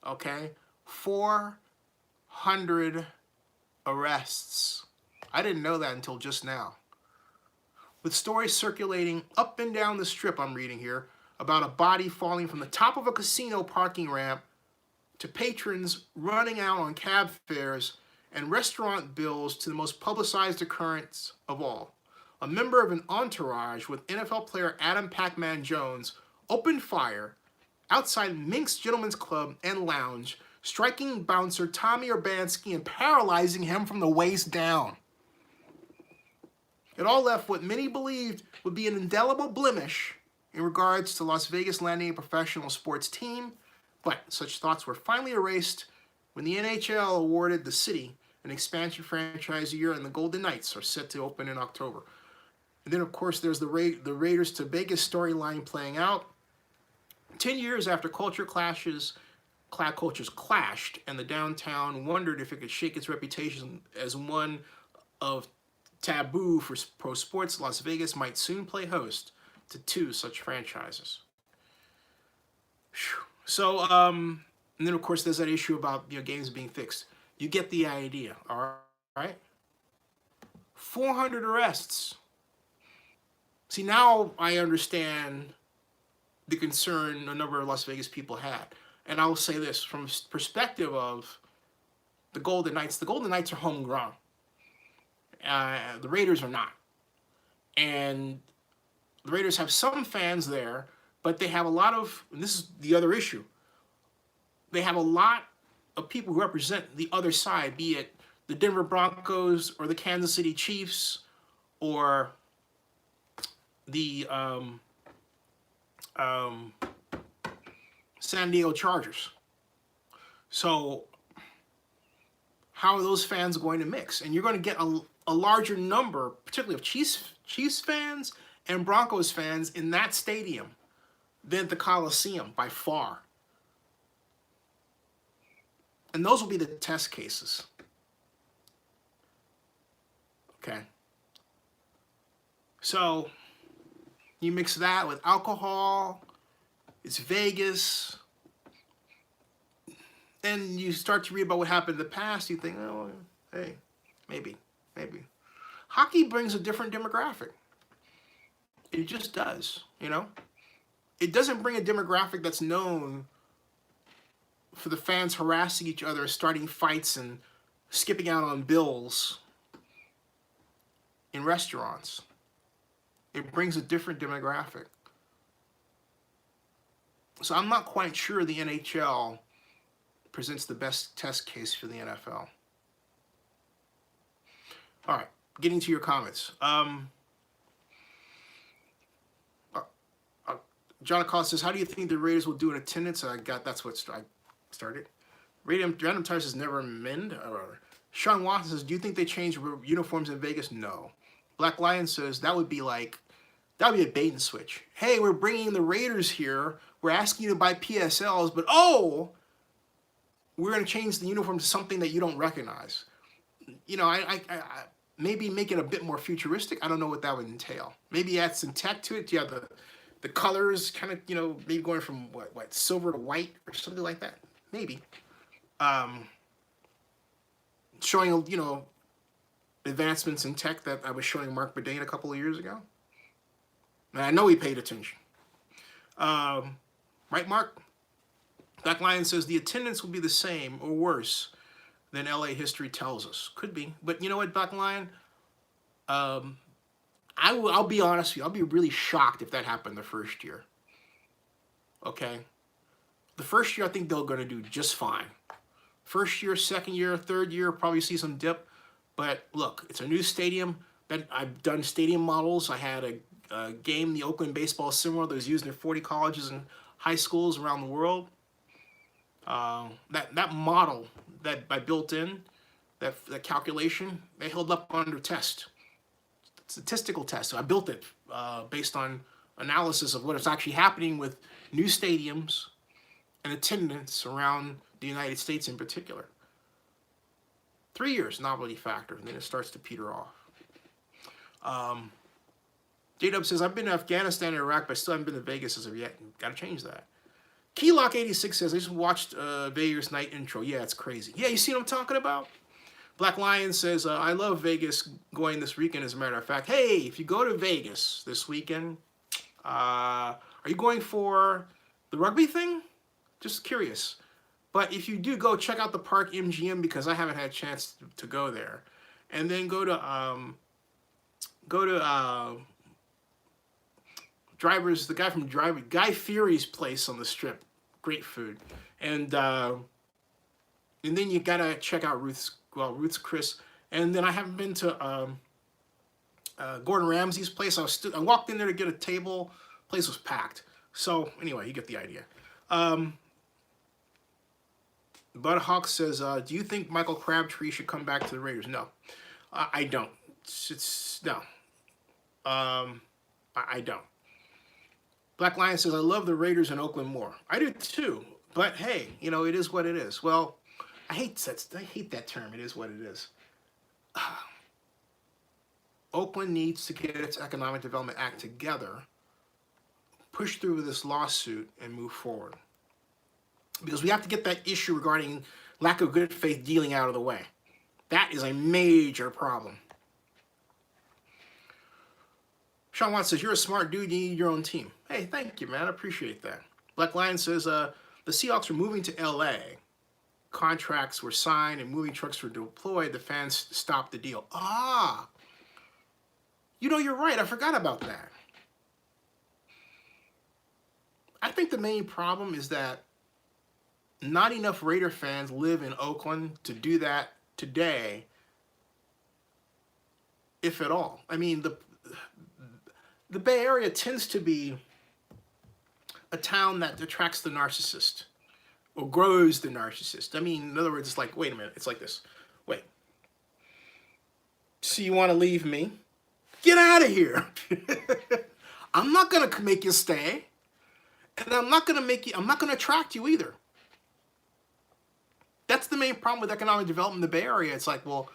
Okay? 400 arrests. I didn't know that until just now. With stories circulating up and down the strip, I'm reading here, about a body falling from the top of a casino parking ramp to patrons running out on cab fares and restaurant bills to the most publicized occurrence of all. A member of an entourage with NFL player Adam Pac-Man Jones opened fire outside Mink's Gentlemen's Club and Lounge, striking bouncer Tommy Urbanski and paralyzing him from the waist down. It all left what many believed would be an indelible blemish in regards to Las Vegas landing a professional sports team, but such thoughts were finally erased when the NHL awarded the city an expansion franchise year, and the Golden Knights are set to open in October. And then, of course, there's the Raiders to Vegas storyline playing out. 10 years after cultures clashed, and the downtown wondered if it could shake its reputation as one of taboo for pro sports, Las Vegas might soon play host to 2 such franchises. Whew. So, and then of course there's that issue about games being fixed. You get the idea, all right? 400 arrests. See, now I understand the concern a number of Las Vegas people had. And I will say this, from perspective of the Golden Knights are homegrown. The Raiders are not. And the Raiders have some fans there, but they have a lot of, and this is the other issue, they have a lot of people who represent the other side, be it the Denver Broncos or the Kansas City Chiefs or the San Diego Chargers. So how are those fans going to mix? And you're going to get a larger number, particularly of Chiefs fans and Broncos fans in that stadium than the Coliseum by far. And those will be the test cases. Okay. So you mix that with alcohol, it's Vegas, and you start to read about what happened in the past, you think, oh, hey, maybe. Hockey brings a different demographic. It just does, It doesn't bring a demographic that's known for the fans harassing each other, starting fights, and skipping out on bills in restaurants. It brings a different demographic. So I'm not quite sure the NHL presents the best test case for the NFL. All right, getting to your comments. John Acosta says, how do you think the Raiders will do in attendance? That's what I started. Random Tire says, never mend. Sean Watson says, do you think they change uniforms in Vegas? No. Black Lion says, that would be a bait and switch. Hey, we're bringing the Raiders here. We're asking you to buy PSLs, but we're going to change the uniform to something that you don't recognize. I maybe make it a bit more futuristic. I don't know what that would entail. Maybe add some tech to it. Do you have the colors kind of, maybe going from what silver to white or something like that? Maybe. Showing, advancements in tech that I was showing Mark Bourdain a couple of years ago. And I know he paid attention. Right, Mark? Black Lion says the attendance will be the same or worse than LA history tells us. Could be. But you know what, Black Lion? I'll be honest with you. I'll be really shocked if that happened the first year. Okay? The first year, I think they're going to do just fine. First year, second year, third year, probably see some dip. But look, it's a new stadium. I've done stadium models. I had a game, the Oakland Baseball Simulator, that was used in 40 colleges and high schools around the world. That model that I built in, that calculation, they held up under test. Statistical test. So I built it based on analysis of what is actually happening with new stadiums and attendance around the United States in particular. 3 years, novelty factor, and then it starts to peter off. J-Dub says, I've been to Afghanistan and Iraq, but I still haven't been to Vegas as of yet. Got to change that. Keylock86 says, I just watched Vegas night intro. Yeah, it's crazy. Yeah, you see what I'm talking about? Black Lion says, I love Vegas going this weekend, as a matter of fact. Hey, if you go to Vegas this weekend, are you going for the rugby thing? Just curious. But if you do go, check out the Park MGM, because I haven't had a chance to go there. And then go to the guy from Guy Fieri's place on the Strip. Great food. And then you gotta check out Ruth's Chris. And then I haven't been to Gordon Ramsay's place. I walked in there to get a table. Place was packed. So anyway, you get the idea. Bud Hawk says, do you think Michael Crabtree should come back to the Raiders? No, I don't. No. I don't. Black Lion says, I love the Raiders in Oakland more. I do too. But hey, it is what it is. Well, I hate that term. It is what it is. Oakland needs to get its economic development act together push through with this lawsuit and move forward. Because we have to get that issue regarding lack of good faith dealing out of the way. That is a major problem. Sean Watts says, you're a smart dude, you need your own team. Hey, thank you, man. I appreciate that. Black Lion says, the Seahawks are moving to LA. Contracts were signed and moving trucks were deployed. The fans stopped the deal. Ah, you know, you're right. I forgot about that. I think the main problem is that not enough Raider fans live in Oakland to do that today, if at all. I mean, the Bay Area tends to be a town that attracts the narcissist or grows the narcissist. I mean, in other words, it's like, wait a minute, it's like this. Wait. So you want to leave me? Get out of here. I'm not going to make you stay. And I'm not going to attract you either. That's the main problem with economic development in the Bay Area. It's like, well,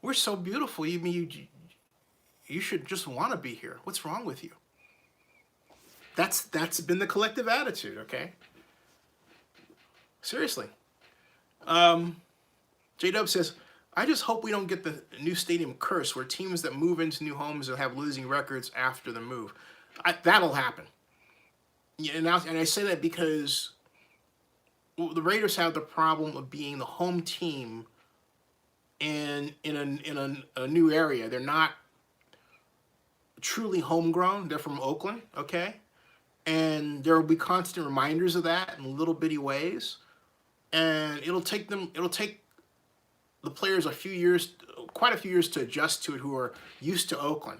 we're so beautiful. You should just want to be here. What's wrong with you? That's been the collective attitude, okay? Seriously. J-Dub says, I just hope we don't get the new stadium curse where teams that move into new homes will have losing records after the move. That'll happen. Yeah, and I say that because the Raiders have the problem of being the home team in a new area. They're not truly homegrown. They're from Oakland, okay? And there will be constant reminders of that in little bitty ways. And it'll take the players quite a few years to adjust to it who are used to Oakland.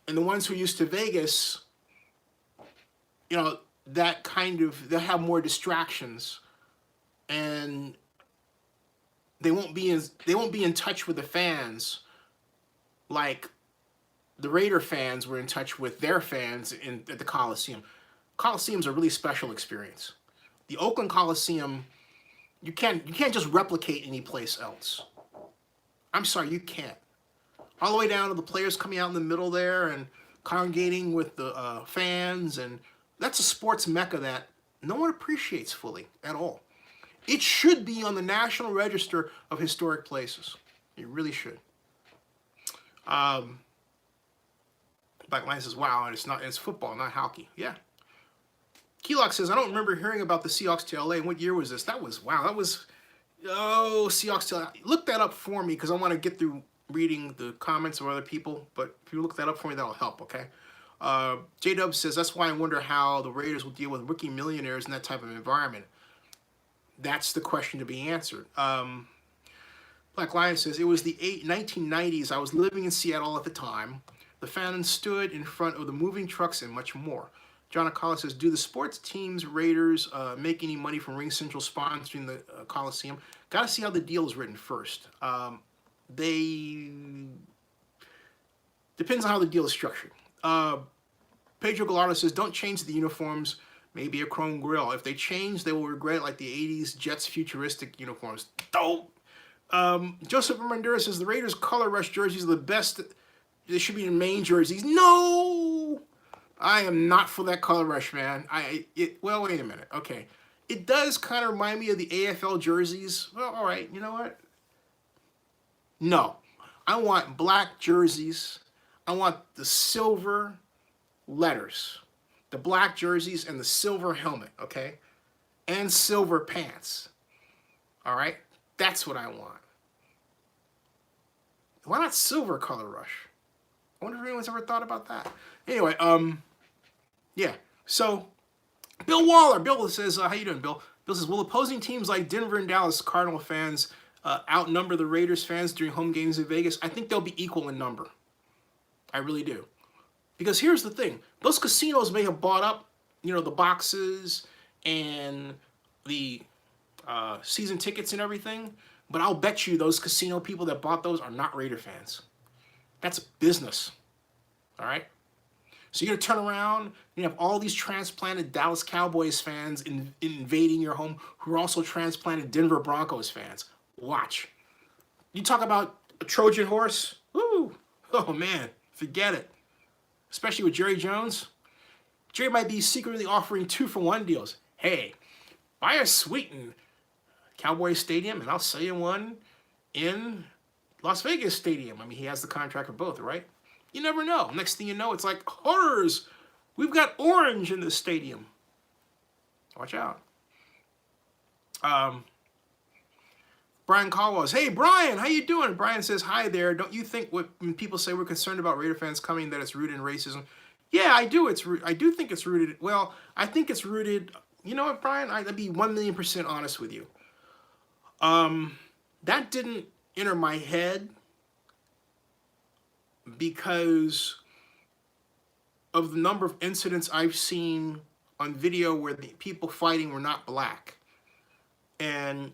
And the ones who are used to Vegas, you know, they'll have more distractions, and they won't be in touch with the fans like the Raider fans were in touch with their fans at the Coliseum. Coliseum's a really special experience. The Oakland Coliseum, you can't just replicate any place else. I'm sorry, you can't. All the way down to the players coming out in the middle there and congregating with the fans, and that's a sports mecca that no one appreciates fully at all. It should be on the National Register of Historic Places. It really should. Black Lion says, wow, it's football, not hockey. Yeah. Keylock says, I don't remember hearing about the Seahawks to LA. What year was this? Seahawks to LA. Look that up for me because I want to get through reading the comments of other people. But if you look that up for me, that'll help, okay? J-Dub says, that's why I wonder how the Raiders will deal with rookie millionaires in that type of environment. That's the question to be answered. Black Lion says, it was the 1990s. I was living in Seattle at the time. The fans stood in front of the moving trucks and much more. John Akala says, do the sports teams, Raiders, make any money from Ring Central sponsoring the Coliseum? Got to see how the deal is written first. Depends on how the deal is structured. Pedro Gallardo says, don't change the uniforms, maybe a chrome grill. If they change, they will regret it like the 80s Jets futuristic uniforms. Dope. Joseph Armendura says, the Raiders color rush jerseys are the best. They should be in main jerseys. No! I am not for that color rush, man. Well, wait a minute. Okay. It does kind of remind me of the AFL jerseys. Well, all right. You know what? No. I want black jerseys. I want the silver letters. The black jerseys and the silver helmet, okay? And silver pants. All right? That's what I want. Why not silver color rush? I wonder if anyone's ever thought about that. Anyway, yeah. So, Bill Waller. Bill says, how you doing, Bill? Bill says, will opposing teams like Denver and Dallas Cardinal fans outnumber the Raiders fans during home games in Vegas? I think they'll be equal in number. I really do. Because here's the thing. Those casinos may have bought up, you know, the boxes and the season tickets and everything, but I'll bet you those casino people that bought those are not Raider fans. That's business. All right? So you're going to turn around, you have all these transplanted Dallas Cowboys fans invading your home who are also transplanted Denver Broncos fans. Watch. You talk about a Trojan horse? Woo! Oh, man. Forget it. Especially with Jerry Jones. Jerry might be secretly offering 2-for-1 deals. Hey, buy a suite in Cowboys Stadium, and I'll sell you one in Las Vegas Stadium. I mean, he has the contract for both, right? You never know. Next thing you know, it's like, horrors! We've got orange in this stadium. Watch out. Brian Caldwell says, hey, Brian, how you doing? Brian says, hi there. Don't you think when people say we're concerned about Raider fans coming that it's rooted in racism? Yeah, I do. I do think it's rooted. Well, I think it's rooted. You know what, Brian? I'd be 1,000,000% honest with you. That didn't enter my head because of the number of incidents I've seen on video where the people fighting were not black. And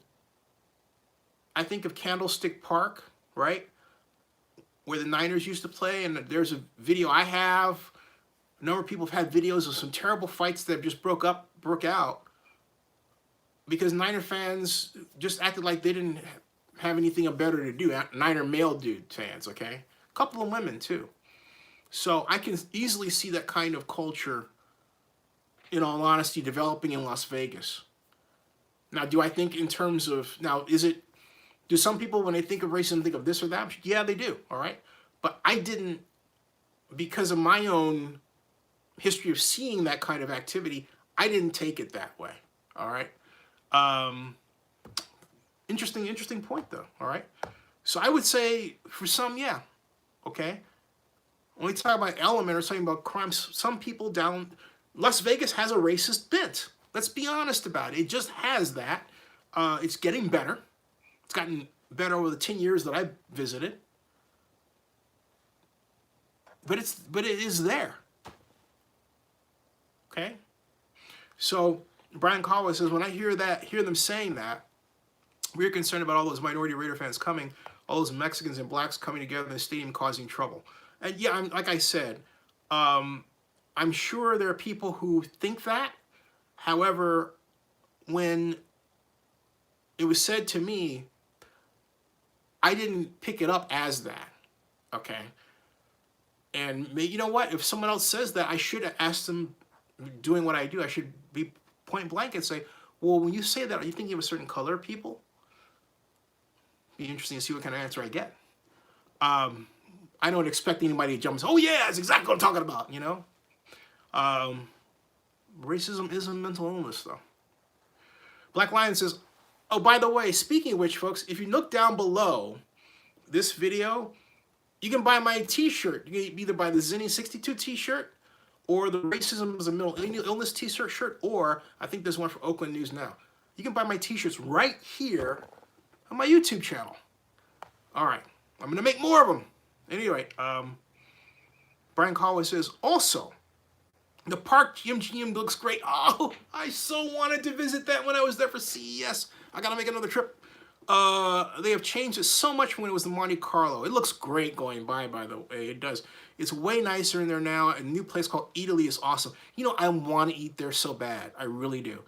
I think of Candlestick Park, right? Where the Niners used to play, and there's a video I have. A number of people have had videos of some terrible fights that just broke out because Niner fans just acted like they didn't have anything better to do. Niner male dude fans, okay? A couple of women too. So I can easily see that kind of culture, in all honesty, developing in Las Vegas. Now, do I think in terms of, do some people when they think of racism think of this or that? Yeah, they do, all right? But I didn't, because of my own history of seeing that kind of activity, I didn't take it that way, all right? Interesting point though, all right? So I would say for some, yeah, okay? When we talk about element or talking about crimes, some people down, Las Vegas has a racist bent. Let's be honest about it. It just has that. It's getting better. It's gotten better over the 10 years that I visited. But it is there. Okay? So Brian Caldwell says, when I hear them saying that, we're concerned about all those minority Raider fans coming, all those Mexicans and blacks coming together in the stadium causing trouble. And yeah, like I said, I'm sure there are people who think that. However, when it was said to me, I didn't pick it up as that, okay? And you know what? If someone else says that, I should ask them, doing what I do, I should be point blank and say, well, when you say that, are you thinking of a certain color of people? Be interesting to see what kind of answer I get. I don't expect anybody to jump and say, oh yeah, that's exactly what I'm talking about, you know? Racism is a mental illness, though. Black Lion says, oh, by the way, speaking of which, folks, if you look down below this video, you can buy my t-shirt. You can either buy the Zennie62 t-shirt or the Racism is a Mental Illness t-shirt, or I think there's one for Oakland News Now. You can buy my t-shirts right here on my YouTube channel. All right, I'm going to make more of them. Anyway, Brian Caldwell says, also, the Park Gym looks great. Oh, I so wanted to visit that when I was there for CES. I got to make another trip. They have changed it so much from when it was the Monte Carlo. It looks great going by the way. It does. It's way nicer in there now. A new place called Italy is awesome. You know, I want to eat there so bad. I really do.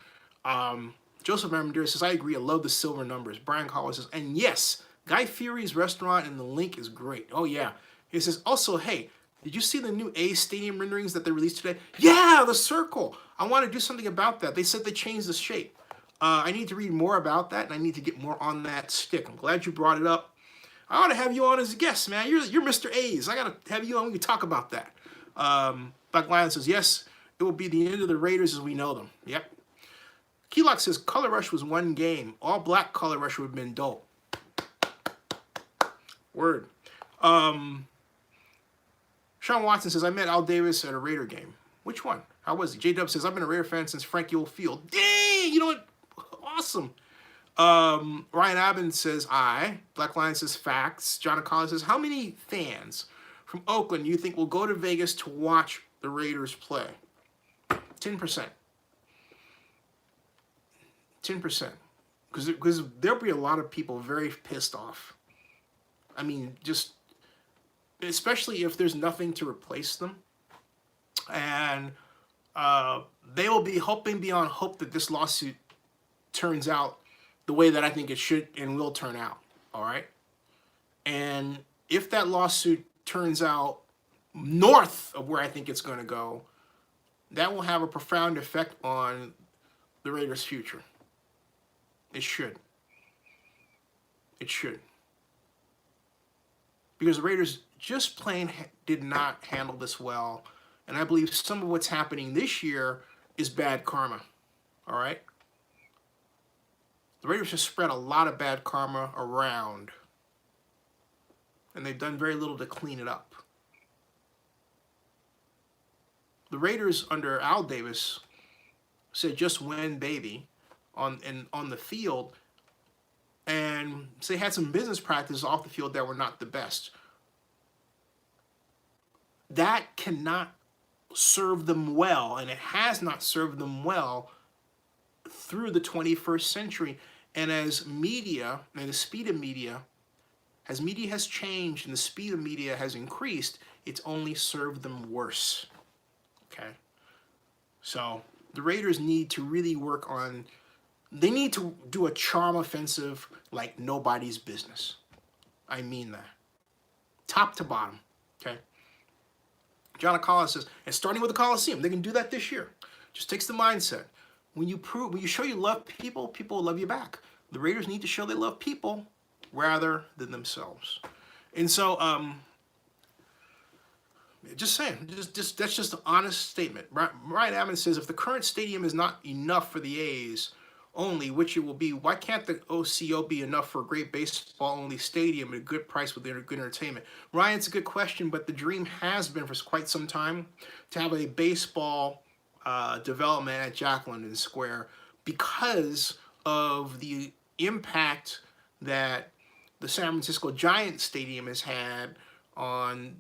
Joseph Mamadura says, I agree. I love the silver numbers. Brian Collins says, and yes, Guy Fieri's restaurant and the link is great. Oh, yeah. He says, also, hey, did you see the new A Stadium renderings that they released today? Yeah, the circle. I want to do something about that. They said they changed the shape. I need to read more about that, and I need to get more on that stick. I'm glad you brought it up. I ought to have you on as a guest, man. You're Mr. A's. I got to have you on. We can talk about that. Black Lion says, yes, it will be the end of the Raiders as we know them. Yep. Keylock says, Color Rush was one game. All black Color Rush would have been dope. Word. Sean Watson says, I met Al Davis at a Raider game. Which one? How was he? J-Dub says, I've been a Raider fan since Frankie Oldfield. Dang! You know what? Awesome. Ryan Abbott says, I. Black Lion says, facts. John Collins says, how many fans from Oakland do you think will go to Vegas to watch the Raiders play? 10%. 10%. Because there'll be a lot of people very pissed off. I mean, just, especially if there's nothing to replace them. And they will be hoping beyond hope that this lawsuit turns out the way that I think it should and will turn out, all right? And if that lawsuit turns out north of where I think it's going to go, that will have a profound effect on the Raiders' future. It should. It should. Because the Raiders just plain did not handle this well. And I believe some of what's happening this year is bad karma. All right? The Raiders have spread a lot of bad karma around. And they've done very little to clean it up. The Raiders under Al Davis said just win, baby, on the field. And so they had some business practices off the field that were not the best. That cannot serve them well, and it has not served them well through the 21st century. And as media, and the speed of media, as media has changed and the speed of media has increased, it's only served them worse. Okay? So the Raiders need to really work on, they need to do a charm offensive like nobody's business. I mean that. Top to bottom. Okay? John Collins says, and starting with the Coliseum, they can do that this year. Just takes the mindset. When you show you love people, people will love you back. The Raiders need to show they love people rather than themselves. And so, just saying, that's just an honest statement. Ryan Ammon says, if the current stadium is not enough for the A's only, which it will be, why can't the OCO be enough for a great baseball-only stadium at a good price with good entertainment? Ryan, it's a good question, but the dream has been for quite some time to have a baseball development at Jack London Square because of the impact that the San Francisco Giants Stadium has had on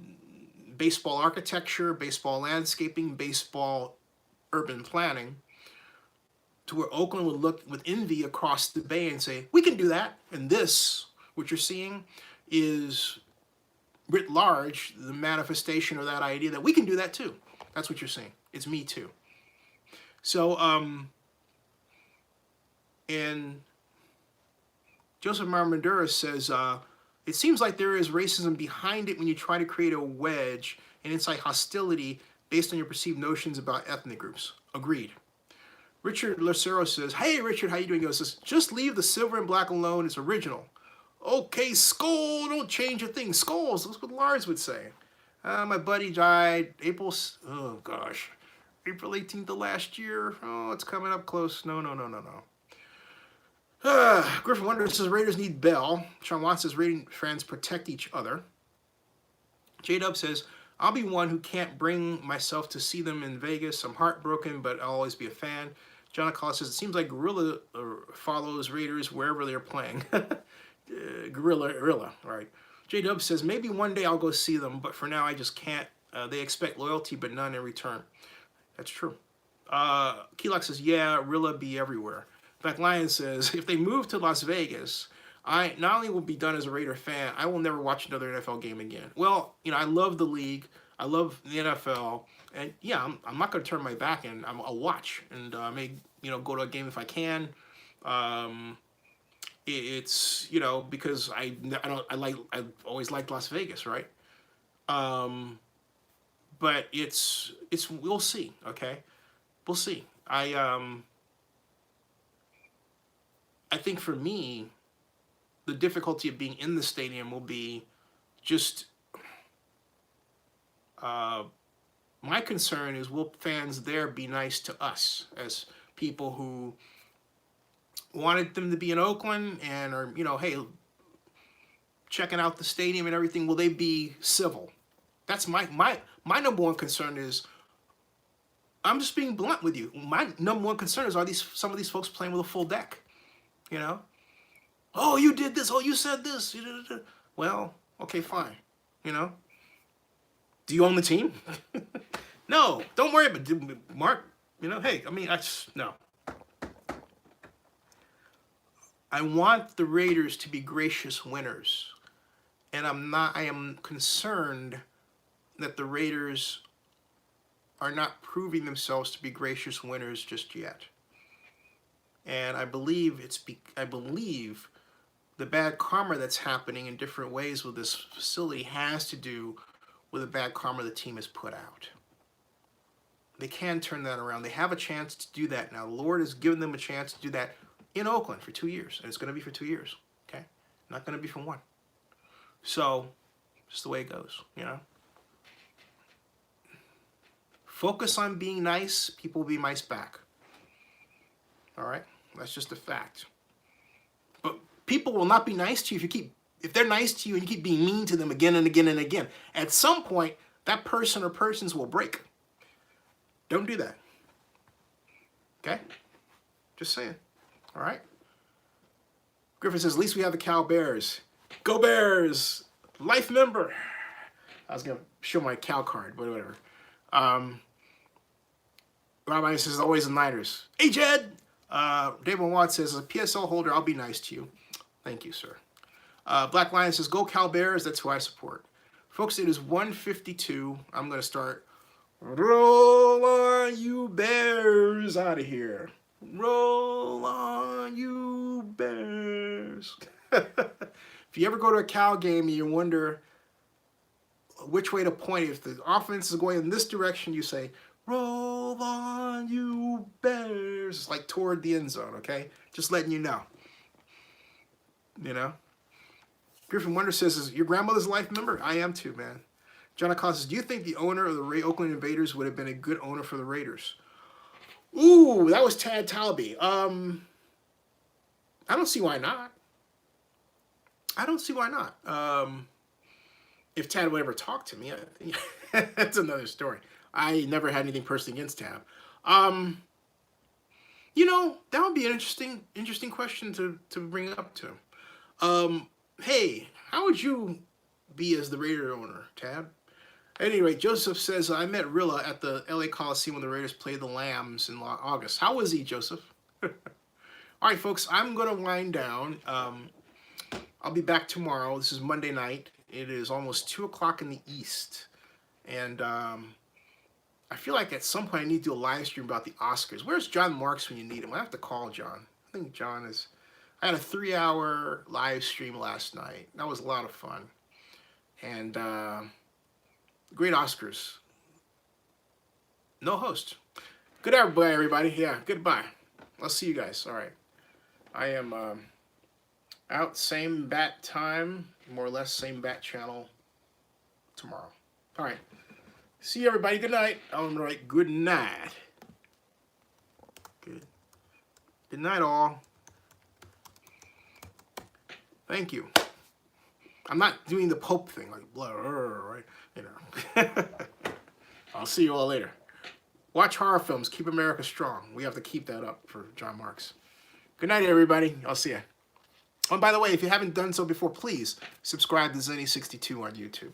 baseball architecture, baseball landscaping, baseball urban planning, to where Oakland would look with envy across the bay and say, we can do that. And this, what you're seeing, is writ large the manifestation of that idea that we can do that too. That's what you're seeing. It's me too. So, and Joseph Marmadura says, it seems like there is racism behind it when you try to create a wedge and incite hostility based on your perceived notions about ethnic groups. Agreed. Richard Lucero says, hey, Richard, how you doing? He goes, just leave the silver and black alone. It's original. Okay, skull, don't change a thing. Skulls, that's what Lars would say. My buddy died April 18th of last year. Oh, it's coming up close. No. Griffin Wonder says, Raiders need Bell. Sean Watts says, Raiders fans protect each other. J-Dub says, I'll be one who can't bring myself to see them in Vegas. I'm heartbroken, but I'll always be a fan. John Acosta says, it seems like Gorilla follows Raiders wherever they're playing. Gorilla, right. J-Dub says, maybe one day I'll go see them, but for now I just can't. They expect loyalty, but none in return. That's true. Keelock says, yeah, Rilla be everywhere. In fact, Lion says, if they move to Las Vegas, I not only will be done as a Raider fan, I will never watch another NFL game again. Well, I love the league. I love the NFL. And yeah, I'm not going to turn my back and I'll watch. And I may, go to a game if I can. It's, because I've always liked Las Vegas, right? But it's, we'll see, okay? We'll see. I think for me, the difficulty of being in the stadium will be just, my concern is, will fans there be nice to us as people who wanted them to be in Oakland and are, hey, checking out the stadium and everything, will they be civil? That's my number one concern is, I'm just being blunt with you. My number one concern is, are some of these folks playing with a full deck? Oh, you did this. Oh, you said this. Well, okay, fine. Do you own the team? No, don't worry about it. Mark, hey, no. I want the Raiders to be gracious winners. And I am concerned that the Raiders are not proving themselves to be gracious winners just yet. And I believe the bad karma that's happening in different ways with this facility has to do with the bad karma the team has put out. They can turn that around. They have a chance to do that now. The Lord has given them a chance to do that in Oakland for 2 years. And it's going to be for 2 years. Okay? Not going to be for 1. So, just the way it goes, you know? Focus on being nice. People will be nice back. All right? That's just a fact. But people will not be nice to you if they're nice to you and you keep being mean to them again and again and again. At some point, that person or persons will break. Don't do that. Okay? Just saying. All right? Griffin says, at least we have the Cal Bears. Go Bears! Life member. I was going to show my Cal card, but whatever. Rabbi says, always the Niners. Hey, Jed! David Watt says, as a PSL holder, I'll be nice to you. Thank you, sir. Black Lion says, go Cal Bears. That's who I support. Folks, it is 1:52. I'm going to start. Roll on, you Bears. Out of here. Roll on, you Bears. If you ever go to a Cal game and you wonder which way to point, if the offense is going in this direction, you say, roll on, you Bears. It's like toward the end zone, okay? Just letting you know. You know? Griffin Wonder says, is your grandmother's life member? I am too, man. John Acosta says, do you think the owner of the Oakland Invaders would have been a good owner for the Raiders? Ooh, that was Tad Talby. I don't see why not. I don't see why not. If Tad would ever talk to me, that's another story. I never had anything personally against Tab. You know, that would be an interesting question to bring up to him. Hey, how would you be as the Raider owner, Tab? At any rate, Joseph says, I met Rilla at the LA Coliseum when the Raiders played the Lambs in August. How was he, Joseph? All right, folks, I'm going to wind down. I'll be back tomorrow. This is Monday night. It is almost 2 o'clock in the East. And I feel like at some point I need to do a live stream about the Oscars. Where's John Marks when you need him? I have to call John. I think John is... I had a 3-hour live stream last night. That was a lot of fun. And great Oscars. No host. Good everybody, everybody. Yeah, goodbye. I'll see you guys. All right. I am out same bat time, more or less same bat channel tomorrow. All right. See you, everybody. Good night. I'm right. Good night. Good night, all. Thank you. I'm not doing the Pope thing, like blah, right? You know. I'll see you all later. Watch horror films. Keep America strong. We have to keep that up for John Marks. Good night, everybody. I'll see you. Oh, and by the way, if you haven't done so before, please subscribe to Zennie62 on YouTube.